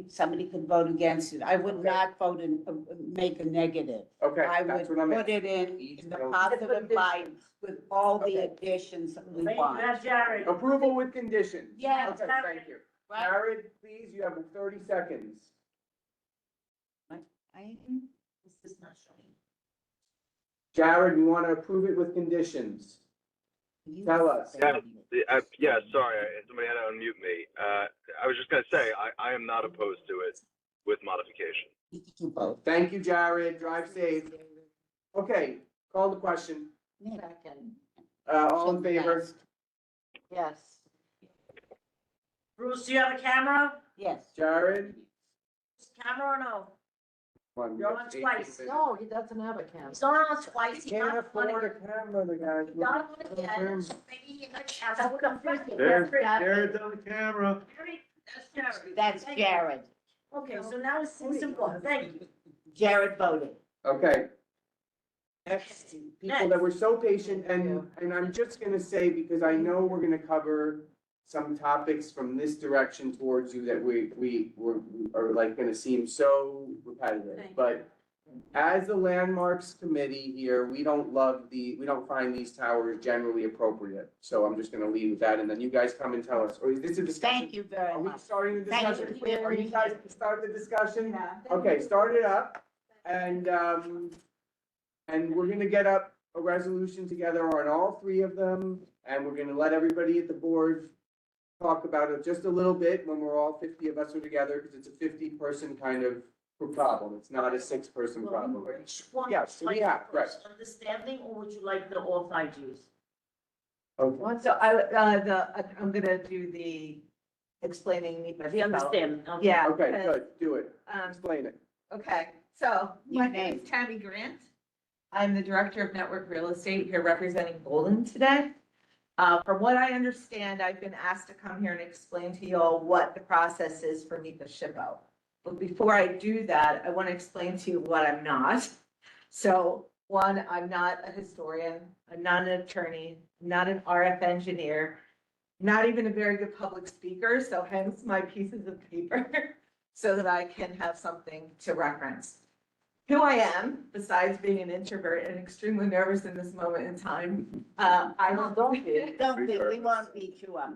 somebody could vote against it. I would Okay. not vote and make a negative. Okay, I would that's what I'm. put it in the positive light with all the Okay. additions that we Thank you, want. that's Jared. Approval with conditions. Yes. Okay, thank you. Jared, please, you have 30 seconds. This is not showing. Jared, we want to approve it with conditions. Tell us. Yeah, sorry, somebody had to unmute me. I was just gonna say, I am not opposed to it with modification. Thank you, Jared. Drive safe. Okay, call the question. Second. All in favor? Yes. Bruce, do you have a camera? Yes. Jared? Camera or no? One, You're on twice. No, he doesn't have a camera. He's not on twice. He can't afford a camera, the guy. Not on again. Maybe in the chat. That's what I'm thinking. Jared's on the camera. That's Jared. That's Thank you. Jared. Okay, so now it's simple. Thank you. Jared voted. Okay. Next, people that were so patient, and I'm just gonna say, because I know we're gonna cover some topics from this direction towards you that we are like gonna seem so repetitive, Thank you. but as the landmarks committee here, we don't find these towers generally appropriate. So I'm just gonna leave with that, and then you guys come and tell us, or is this a discussion? Thank you very Are we much. starting the Thank discussion? you. Are you guys to start the discussion? Yeah. Okay, start it up, and we're gonna get up a resolution together on all 3 of them, and we're gonna let everybody at the board talk about it just a little bit when we're all 50 of us are together, because it's a 50-person kind of problem. It's not a 6-person problem. Yes, so we have, right. Understanding, or would you like the all 5 Gs? Okay. So I'm gonna do the explaining. The understanding. Yeah. Okay, good, do it. Um, Explain it. Okay, so my New name name. is Tammy Grant. I'm the Director of Network Real Estate here representing Golden today. From what I understand, I've been asked to come here and explain to you all what the process is for NEPA SHPO. But before I do that, I want to explain to you what I'm not. So one, I'm not a historian, I'm not an attorney, not an RF engineer, not even a very good public speaker, so hence my pieces of paper so that I can have something to reference. Who I am, besides being an introvert and extremely nervous in this moment in time, I will. Don't be, we won't beat you up.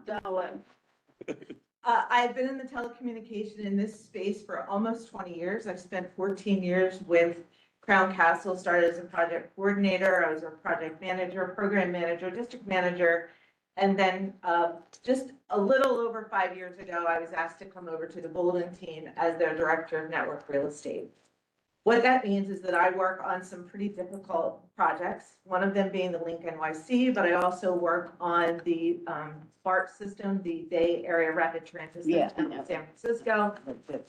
I've been in the telecommunication in this space for almost 20 years. I've spent 14 years with Crown Castle, started as a project coordinator. I was a project manager, program manager, district manager. And then just a little over 5 years ago, I was asked to come over to the Golden team as their director of network real estate. What that means is that I work on some pretty difficult projects, one of them being the Link NYC, but I also work on the BART system, the Bay Area Rapid Transit System in San Francisco.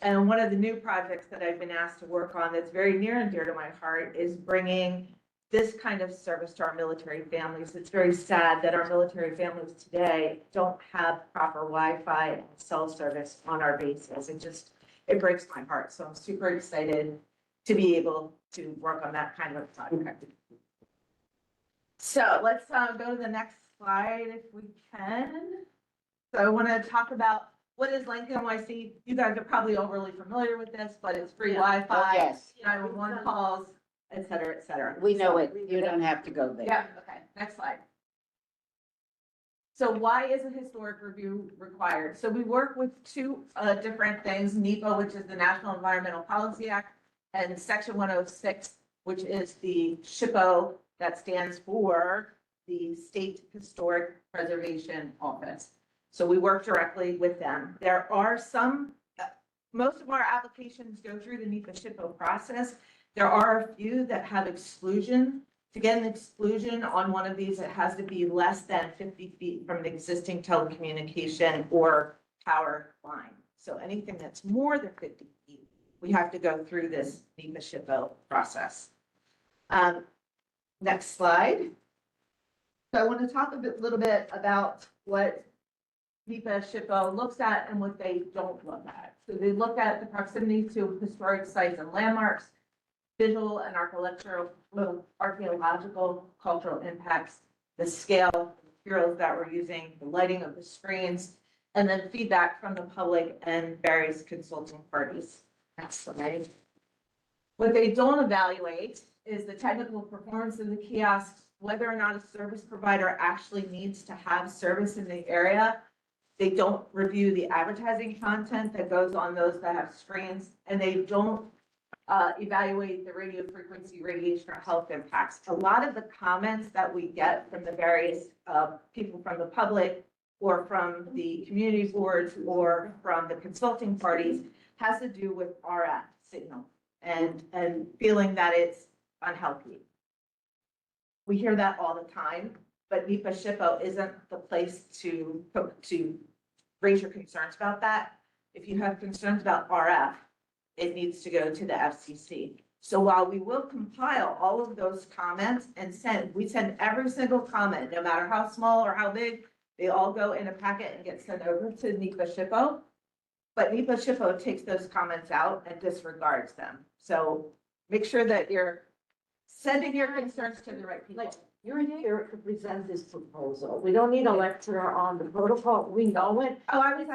And one of the new projects that I've been asked to work on that's very near and dear to my heart is bringing this kind of service to our military families. It's very sad that our military families today don't have proper Wi-Fi and cell service on our bases. It breaks my heart. So I'm super excited to be able to work on that kind of a project. So let's go to the next slide if we can. So I want to talk about what is Link NYC. You guys are probably overly familiar with this, but it's free Wi-Fi, Oh, yes. 911 calls, et cetera, et cetera. We know it. You don't have to go there. Yeah, okay, next slide. So why is a historic review required? So we work with two different things, NEPA, which is the National Environmental Policy Act, and Section 106, which is the SHPO that stands for the State Historic Preservation Office. So we work directly with them. There are most of our applications go through the NEPA SHPO process. There are a few that have exclusion. To get an exclusion on one of these, it has to be less than 50 feet from an existing telecommunication or power line. So anything that's more than 50 feet, we have to go through this NEPA SHPO process. Next slide. So I want to talk a little bit about what NEPA SHPO looks at and what they don't look at. So they look at the proximity to historic sites and landmarks, visual and archaeological cultural impacts, the scale, materials that we're using, the lighting of the screens, and then feedback from the public and various consulting parties. Next slide. What they don't evaluate is the technical performance of the kiosks, whether or not a service provider actually needs to have service in the area. They don't review the advertising content that goes on those that have screens, and they don't evaluate the radio frequency, radiation, or health impacts. A lot of the comments that we get from the various people from the public or from the community boards or from the consulting parties has to do with RF signal and feeling that it's unhealthy. We hear that all the time, but NEPA SHPO isn't the place to raise your concerns about that. If you have concerns about RF, it needs to go to the FCC. So while we will compile all of those comments and we send every single comment, no matter how small or how big, they all go in a packet and get sent over to NEPA SHPO. But NEPA SHPO takes those comments out and disregards them. So make sure that you're sending your concerns to the right people. You're here to present this proposal. We don't need a lecturer on the protocol. We know it. Oh, I was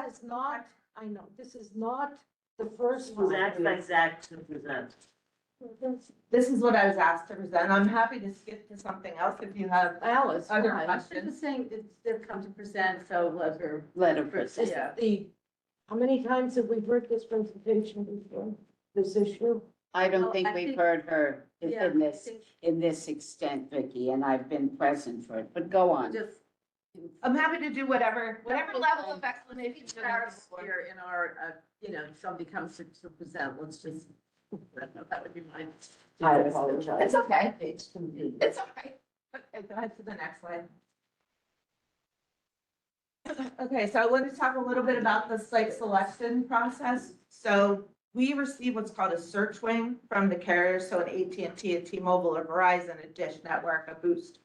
I know, this is not the first one. Exact to present. This is what I was asked to present. I'm happy to skip to something else if you have Alice, other why? questions. Just saying, they've come to present, so Let her present. Yeah. How many times have we heard this presentation before, this issue? I don't Oh, think I we've think- heard her Yeah, in this extent, Vicky, and I've been present for it, but go on. Just. I'm happy to do whatever level of explanation. Here in our, somebody comes to present, let's just, that would be mine. I apologize. It's okay. It's convenient. It's okay. Okay, go ahead to the next slide. Okay, so I want to talk a little bit about the site selection process. So we receive what's called a search wing from the carrier, so an AT&T, a T-Mobile, a Verizon, a Dish Network, a Boost.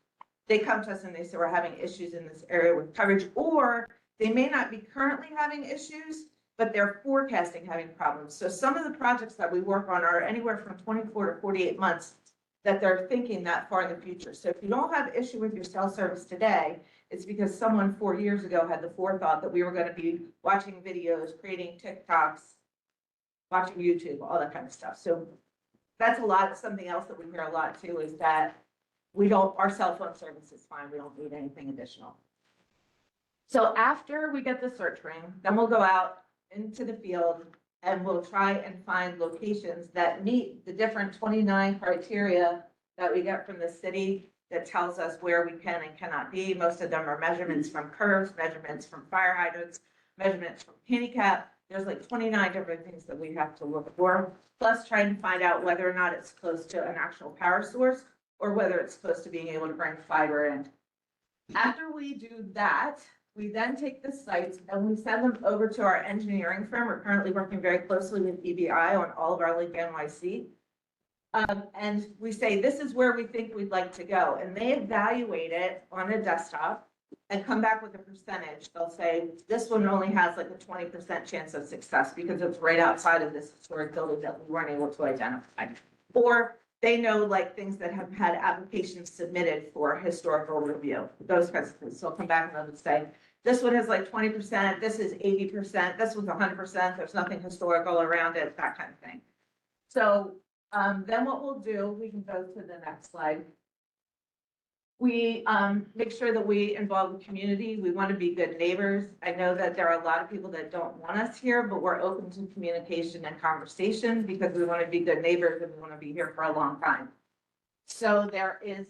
They come to us and they say, we're having issues in this area with coverage, or they may not be currently having issues, but they're forecasting having problems. So some of the projects that we work on are anywhere from 24 to 48 months that they're thinking that far in the future. So if you don't have issue with your cell service today, it's because someone 4 years ago had the forethought that we were going to be watching videos, creating TikToks, watching YouTube, all that kind of stuff. So that's something else that we hear a lot too, is that our cell phone service is fine. We don't need anything additional. So after we get the search ring, then we'll go out into the field and we'll try and find locations that meet the different 29 criteria that we get from the city that tells us where we can and cannot be. Most of them are measurements from curves, measurements from fire hydrants, measurements from handicap. There's like 29 different things that we have to look for, plus trying to find out whether or not it's close to an actual power source or whether it's close to being able to bring fiber in. After we do that, we then take the sites and we send them over to our engineering firm. We're currently working very closely with EBI on all of our Link NYC. And we say, this is where we think we'd like to go. And they evaluate it on a desktop and come back with a percentage. They'll say, this one only has like a 20% chance of success because it's right outside of this historic building that we weren't able to identify. Or they know like things that have had applications submitted for historical review, those kinds of things. So they'll come back and they'll say, this one is like 20%, this is 80%, this one's 100%, there's nothing historical around it, that kind of thing. So then what we'll do, we can go to the next slide. We make sure that we involve the community. We want to be good neighbors. I know that there are a lot of people that don't want us here, but we're open to communication and conversation because we want to be good neighbors and we want to be here for a long time. So there is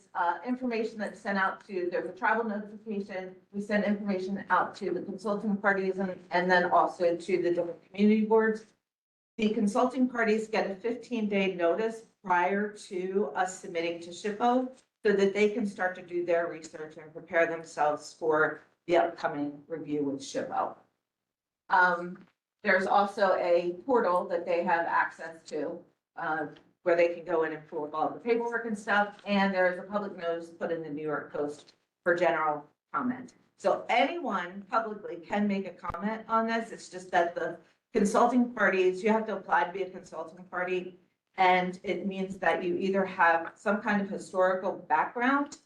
information that's sent out to, there's a tribal notification. We send information out to the consulting parties and then also to the different community boards. The consulting parties get a 15-day notice prior to us submitting to SHPO so that they can start to do their research and prepare themselves for the upcoming review with SHPO. There's also a portal that they have access to where they can go in and pull all the paperwork and stuff. And there's a public notice put in the New York Post for general comment. So anyone publicly can make a comment on this. It's just that the consulting parties, you have to apply to be a consulting party. And it means that you either have some kind of historical background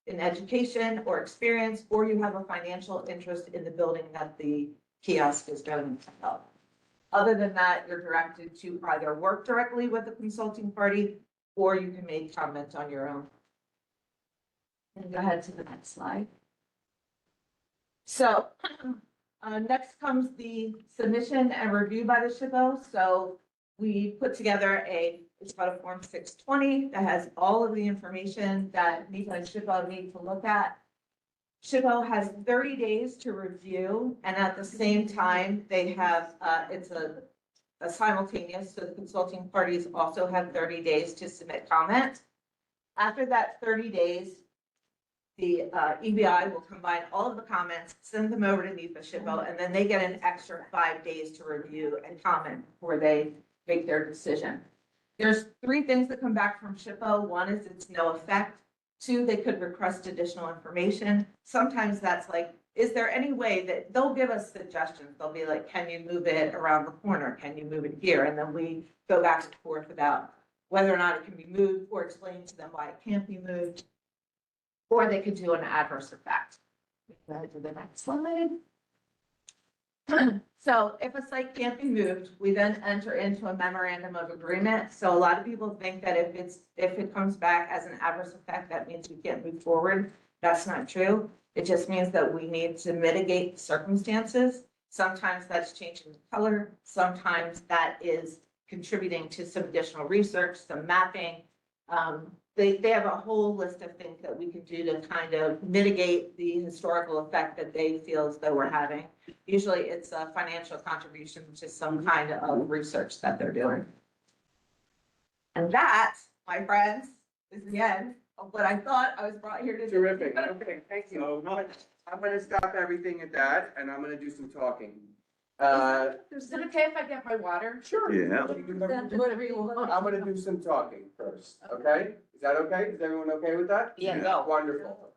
in education or experience, or you have a financial interest in the building that the kiosk is going to help. Other than that, you're directed to either work directly with the consulting party, or you can make comments on your own. And go ahead to the next slide. So next comes the submission and review by the SHPO. So we put together it's called a Form 620 that has all of the information that NEPA and SHPO need to look at. SHPO has 30 days to review, and at the same time, they have, it's a simultaneous, so the consulting parties also have 30 days to submit comment. After that 30 days, the EBI will combine all of the comments, send them over to NEPA SHPO, and then they get an extra 5 days to review and comment before they make their decision. There's 3 things that come back from SHPO. One is it's no effect. 2, they could request additional information. Sometimes that's like, is there any way that they'll give us suggestions? They'll be like, can you move it around the corner? Can you move it here? And then we go back and forth about whether or not it can be moved or explain to them why it can't be moved. Or they could do an adverse effect. Go ahead to the next slide. So if a site can't be moved, we then enter into a memorandum of agreement. So a lot of people think that if it comes back as an adverse effect, that means we can't move forward. That's not true. It just means that we need to mitigate circumstances. Sometimes that's changing the color. Sometimes that is contributing to some additional research, some mapping. They have a whole list of things that we can do to kind of mitigate the historical effect that they feel as though we're having. Usually it's a financial contribution to some kind of research that they're doing. And that, my friends, is the end of what I thought I was brought here to do. Terrific. Okay, thank you. I'm gonna stop everything at that and I'm gonna do some talking. Is it okay if I get my water? Sure. Yeah. Whatever you want. I'm gonna do some talking first, okay? Is that okay? Is everyone okay with that? Yeah. Go. Wonderful.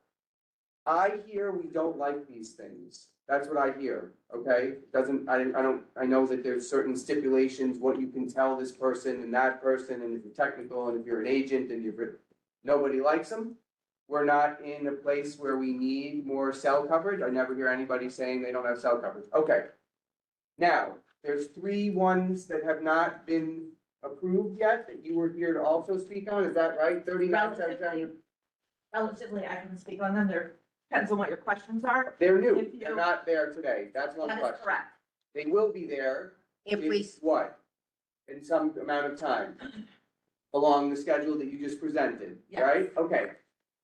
I hear we don't like these things. That's what I hear, okay? I know that there's certain stipulations, what you can tell this person and that person, and if you're technical, and if you're an agent, and nobody likes them. We're not in a place where we need more cell coverage. I never hear anybody saying they don't have cell coverage. Okay. Now, there's 3 ones that have not been approved yet that you were here to also speak on, is that right? 39, Relatively, I can speak on them. There depends on what your questions are. They're new, If you- they're not there today, that's one That is question. correct. They will be there. If we, in what? In some amount of time? Along the schedule that you just presented, Yes. right? Okay.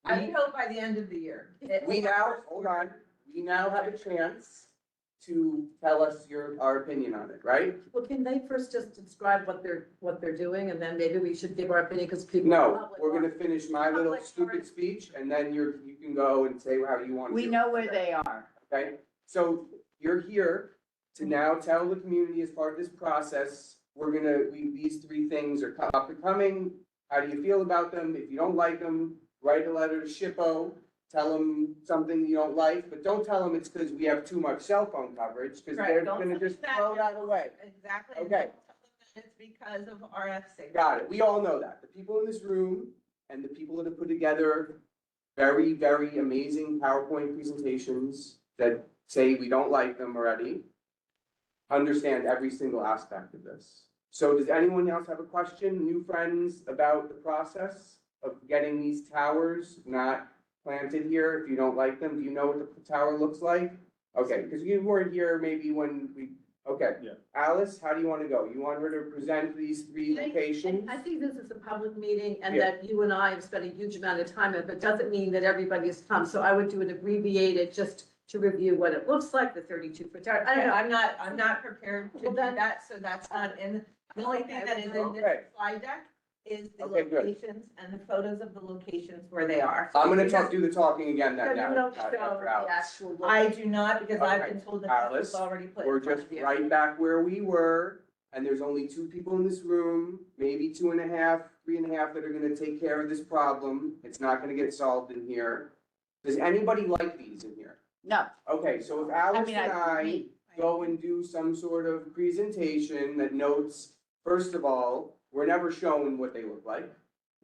I would hope by the end of the year. We now, hold on, we now have a chance to tell us our opinion on it, right? Well, can they first just describe what they're doing, and then maybe we should give our opinion, because people. No, we're gonna finish my little stupid speech, and then you can go and say how you want to. we know where they are. Okay, so you're here to now tell the community as part of this process, these 3 things are up and coming. How do you feel about them? If you don't like them, write a letter to SHPO, tell them something you don't like, but don't tell them it's because we have too much cell phone coverage, because Right, they're don't gonna say just that. throw that away. Exactly. Okay. It's because of RFC. Got it. We all know that. The people in this room and the people that have put together very, very amazing PowerPoint presentations that say we don't like them already, understand every single aspect of this. So does anyone else have a question, new friends, about the process of getting these towers not planted here? If you don't like them, do you know what the tower looks like? Okay, because you weren't here maybe when okay. Yeah. Alice, how do you want to go? You want her to present these 3 locations? I think this is a public meeting, and Yeah. that you and I have spent a huge amount of time on it, but doesn't mean that everybody has come. So I would do it abbreviated, just to review what it looks like, the 32-foot tower. I don't know, I'm not prepared to do Well, then- that, so that's not in, the only thing that is in Okay. this slide deck is the Okay, good. locations and the photos of the locations where they are. I'm gonna do the talking again No, then you now. don't show after the Alice. actual. look. I do not, because I've Okay. been told that Alice, this was already put We're in front just of you. right back where we were, and there's only 2 people in this room, maybe 2.5, 3.5 that are gonna take care of this problem. It's not gonna get solved in here. Does anybody like these in here? No, Okay, so if I Alice mean, and I me. go and do some sort of presentation that notes, first of all, we're never shown what they look like,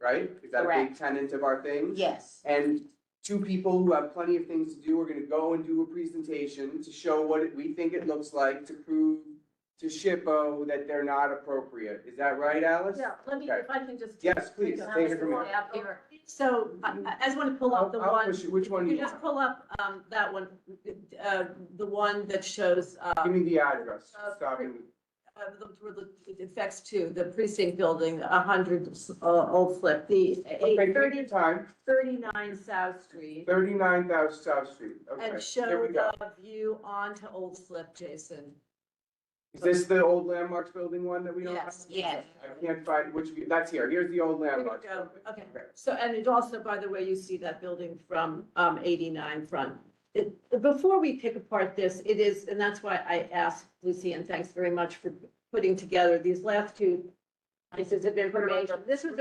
right? Is that a big Correct. tenet of our thing? Yes, And 2 people who have plenty of things to do are gonna go and do a presentation to show we think it looks like, to prove to SHPO that they're not appropriate. Is that right, Alice? Yeah, let me, Okay. if I can just. Yes, please, Take take it from one me. out here. So I just want to pull up the I'll one. push it. Which one do You you just want? pull up, that one, the one that shows, Give me the address. Stop and- it affects to the precinct building, 100 Old Flip, the Okay, take your time. 39 South Street. 39,000 South Street. Okay, And here show we go. the view onto Old Flip, Jason. Is this the old Landmarks building one that we don't have? Yes. yes. I can't find which view. That's here. Here's the old Here we Landmarks go. building. Okay, so, and it also, by the way, you see that building from 89 front. Before we pick apart this, it is, and that's why I asked Lucy, and thanks very much for putting together these last 2 pieces of information. This was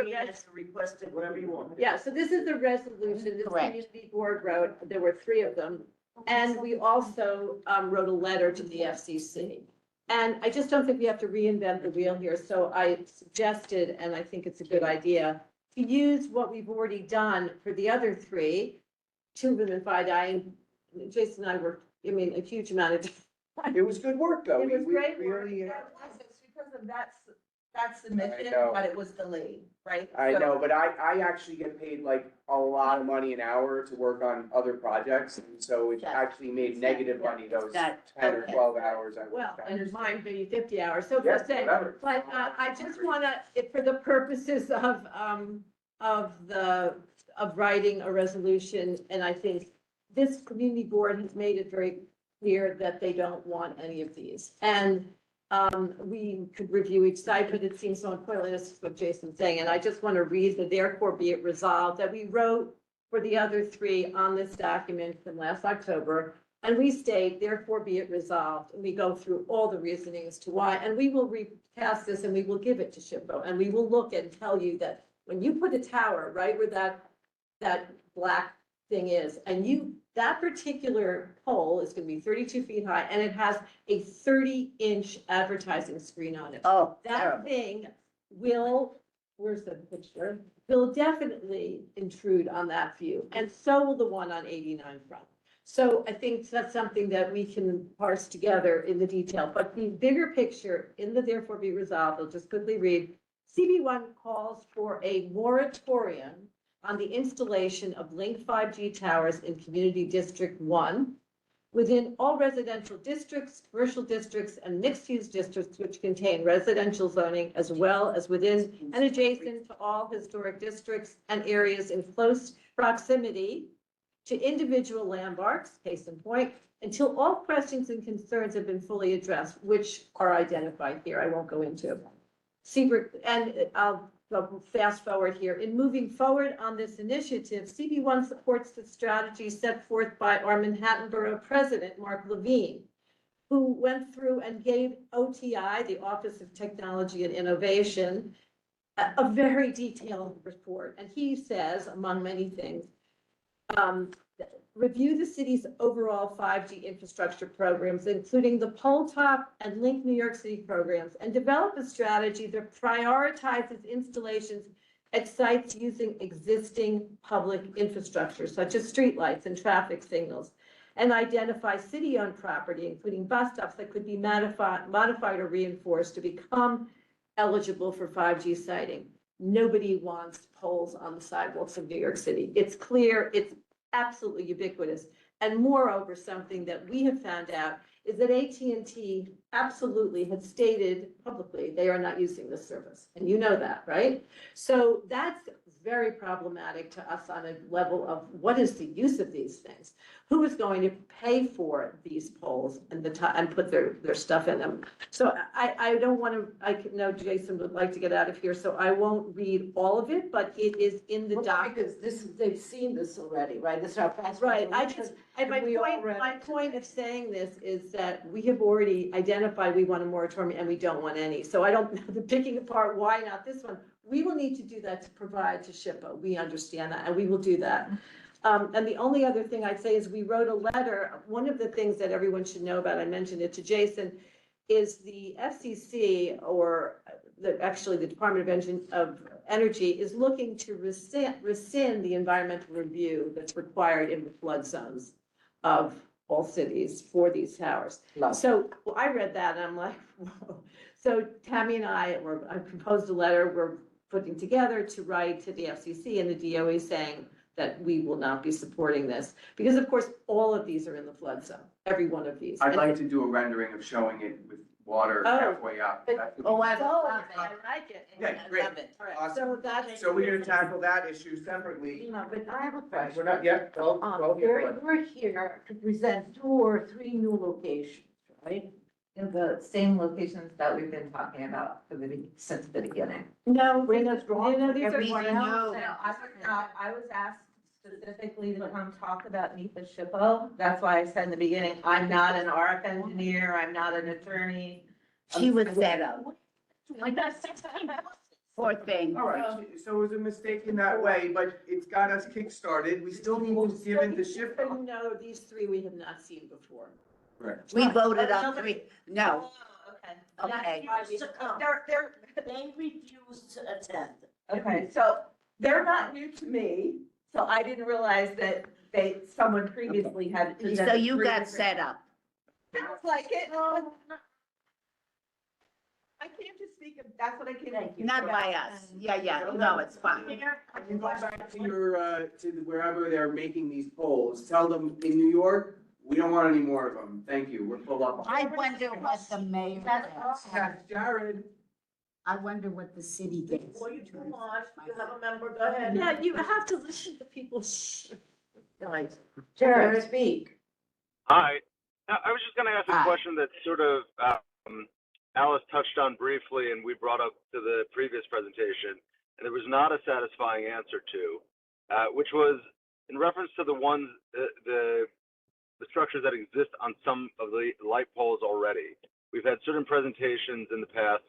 Requested, whatever you want. yeah, so this is the resolution, this Correct. community board wrote, there were 3 of them. And we also wrote a letter to the FCC. And I just don't think we have to reinvent the wheel here, so I suggested, and I think it's a good idea, to use what we've already done for the other 3, 2 of them in Vidai, and Jason and I worked, I mean, a huge amount of time. It was good work, though. It was We great work. really- It's because of that submission, know. but it was delayed, right? I So- know, but I actually get paid like a lot of money an hour to work on other projects, and so it That- actually made negative money those That- 10 or okay. 12 hours I worked. Well, on. and mine maybe 50 hours, so Yeah, for say, whatever. but I just wanna, for the purposes of writing a resolution, and I think this community board has made it very clear that they don't want any of these. And we could review each side, but it seems so important, this is what Jason's saying, and I just want to read the therefore be it resolved that we wrote for the other 3 on this document from last October. And we state, therefore be it resolved, and we go through all the reasoning as to why, and we will recast this and we will give it to SHPO, and we will look and tell you that when you put a tower right where that black thing is, and that particular pole is gonna be 32 feet high, and it has a 30-inch advertising screen on it. Oh, That terrible. thing will, where's the picture? Will definitely intrude on that view, and so will the one on 89 front. So I think that's something that we can parse together in the detail, but the bigger picture in the therefore be resolved, I'll just quickly read. CB1 calls for a moratorium on the installation of Link 5G towers in Community District 1 within all residential districts, commercial districts, and mixed-use districts which contain residential zoning, as well as within and adjacent to all historic districts and areas in close proximity to individual landmarks, case in point, until all questions and concerns have been fully addressed, which are identified here. I won't go into. And I'll fast forward here. In moving forward on this initiative, CB1 supports the strategy set forth by our Manhattan Borough President, Mark Levine, who went through and gave OTI, the Office of Technology and Innovation, a very detailed report. And he says, among many things, review the city's overall 5G infrastructure programs, including the Pole Top and Link New York City programs, and develop a strategy that prioritizes installations at sites using existing public infrastructure, such as streetlights and traffic signals, and identify city-owned property, including bus stops that could be modified or reinforced to become eligible for 5G siting. Nobody wants poles on the sidewalks of New York City. It's clear, it's absolutely ubiquitous. And moreover, something that we have found out is that AT&T absolutely had stated publicly they are not using this service. And you know that, right? So that's very problematic to us on a level of what is the use of these things? Who is going to pay for these poles and and put their stuff in them? So I don't want to, I know Jason would like to get out of here, so I won't read all of it, but it is in the document. Because they've seen this already, right? This is our past. Right, resolution, and my we all read my it. point of saying this is that we have already identified we want a moratorium and we don't want any. So I don't, picking apart why not this one, we will need to do that to provide to SHPO. We understand that, and we will do that. And the only other thing I'd say is we wrote a letter. One of the things that everyone should know about, I mentioned it to Jason, is the FCC, or actually the Department of Energy, is looking to rescind the environmental review that's required in the flood zones of all cities for these towers. So I read that and I'm like, whoa. So Tammy and I proposed a letter we're putting together to write to the FCC and the DOE saying that we will not be supporting this. Because of course, all of these are in the flood zone, every one of these. I'd like to do a rendering of showing it with water Oh, halfway up. but- That would be- Oh, I like it. Yeah, great. All right, Awesome. so that's. So we're gonna tackle that issue separately. No, but I have a question. We're not yet, well, We're here to present 2 or 3 new locations, right? In the same locations that we've been talking about since the beginning. No, Bring us wrong. these are Everyone one else. No, I was asked specifically to come talk about NEPA SHPO. That's why I said in the beginning, I'm not an RF engineer, I'm not an attorney. She was set up. Like that's 16 Poor thing. All right, so it was a mistake in that way, but it's got us kick-started. We still need to give it the shift. No, these 3 we have not seen before. Right. We voted on 3. No, Oh, okay. okay. They refused to attend. Okay, so they're not new to me, so I didn't realize that someone previously had. So you got set up. Sounds like it. I came to speak, that's what I came to. Not by us. Yeah, no, it's fine. When you go back to your, wherever they're making these polls, tell them in New York, we don't want any more of them. Thank you, we're full up. I wonder what the mayor gets. That's Jared. I wonder what the city gets. Before you too much, you have a member, go ahead. Yeah, you have to listen to people. Guys, Jared, speak. Hi. I was just going to ask a Hi. question that sort of Alice touched on briefly and we brought up to the previous presentation, and there was not a satisfying answer to, which was in reference to the the structures that exist on some of the light poles already. We've had certain presentations in the past,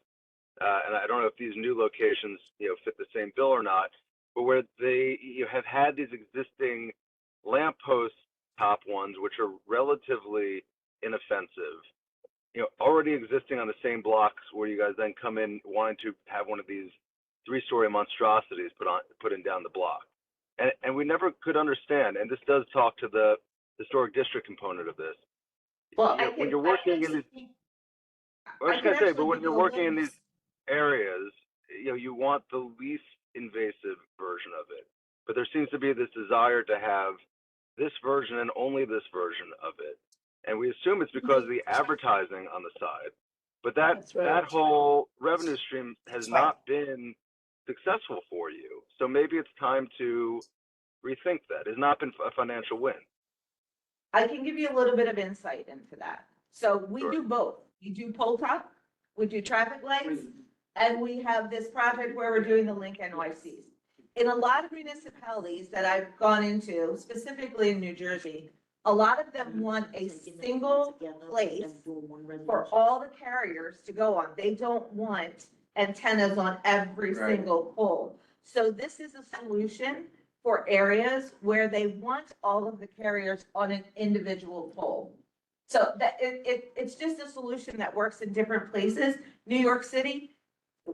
and I don't know if these new locations, fit the same bill or not, but where you have had these existing lamppost top ones, which are relatively inoffensive, already existing on the same blocks, where you guys then come in wanting to have one of these 3-story monstrosities put in down the block. And we never could understand, and this does talk to the historic district component of this. Well, When you're working in these, I was gonna say, but when you're working in these areas, you want the least invasive version of it. But there seems to be this desire to have this version and only this version of it. And we assume it's because of the advertising on the side. But that whole revenue stream has not been successful for you. So maybe it's time to rethink that. It's not been a financial win. I can give you a little bit of insight into that. So we do both. We do pole top, we do traffic lights, and we have this project where we're doing the Link NYCs. In a lot of municipalities that I've gone into, specifically in New Jersey, a lot of them want a single place for all the carriers to go on. They don't want antennas on every single pole. So this is a solution for areas where they want all of the carriers on an individual pole. So that it's just a solution that works in different places. New York City,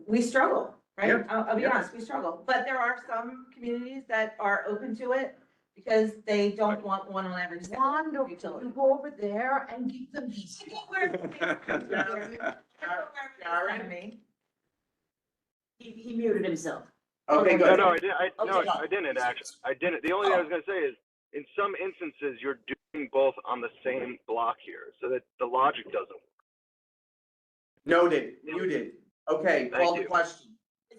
we struggle, right? Yep. I'll be Yep. honest, we struggle. But there are some communities that are open to it because they don't want one on every single Wonderful, utility. you go over there and give them these. He muted himself. Okay, No, good. no, I didn't actually. I didn't. The only thing I was gonna say is, in some instances, you're doing both on the same block here, so that the logic doesn't work. Noted, muted. Okay, Thank call the you. question.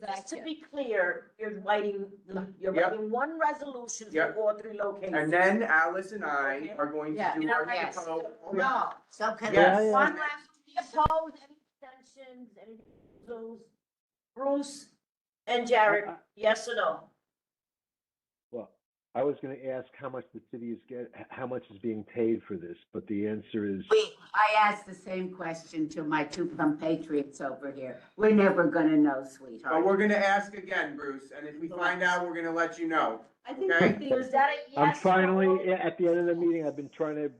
Just to be clear, you're writing Yep. one resolution Yep. for all 3 locations. And then Alice and I are going to Yeah. do our. Yes. No, so can Yes. one last, Opposed, any abstentions, any those? Bruce and Jared, yes or no? Well, I was gonna ask how much the city how much is being paid for this, but the answer is, I asked the same question to my 2 compatriots over here. We're never gonna know, But sweetheart. we're gonna ask again, Bruce, and if we find out, we're gonna let you know. I think, Okay. is that a yes? I'm or finally, no? at the end of the meeting, I've been trying to.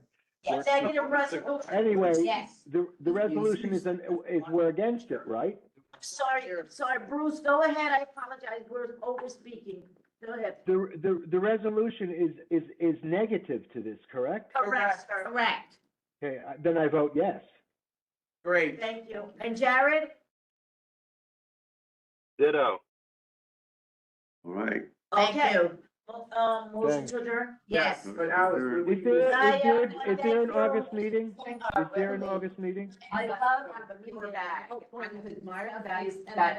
work- Negative resolution. Anyway, Yes. the resolution is we're against it, right? Sorry, Bruce, go ahead, I apologize, we're over speaking, go ahead. The resolution is negative to this, correct? Correct, sir. Correct. Okay, then I vote yes. Great. Thank you. And Jared? Ditto. All right. Thank Okay. you. Motion Thanks. to adjourn? Yes. But Alice, we- Is there Thank an you. August meeting? Is there an August meeting? I love. We're back. Oh, Mark, That- that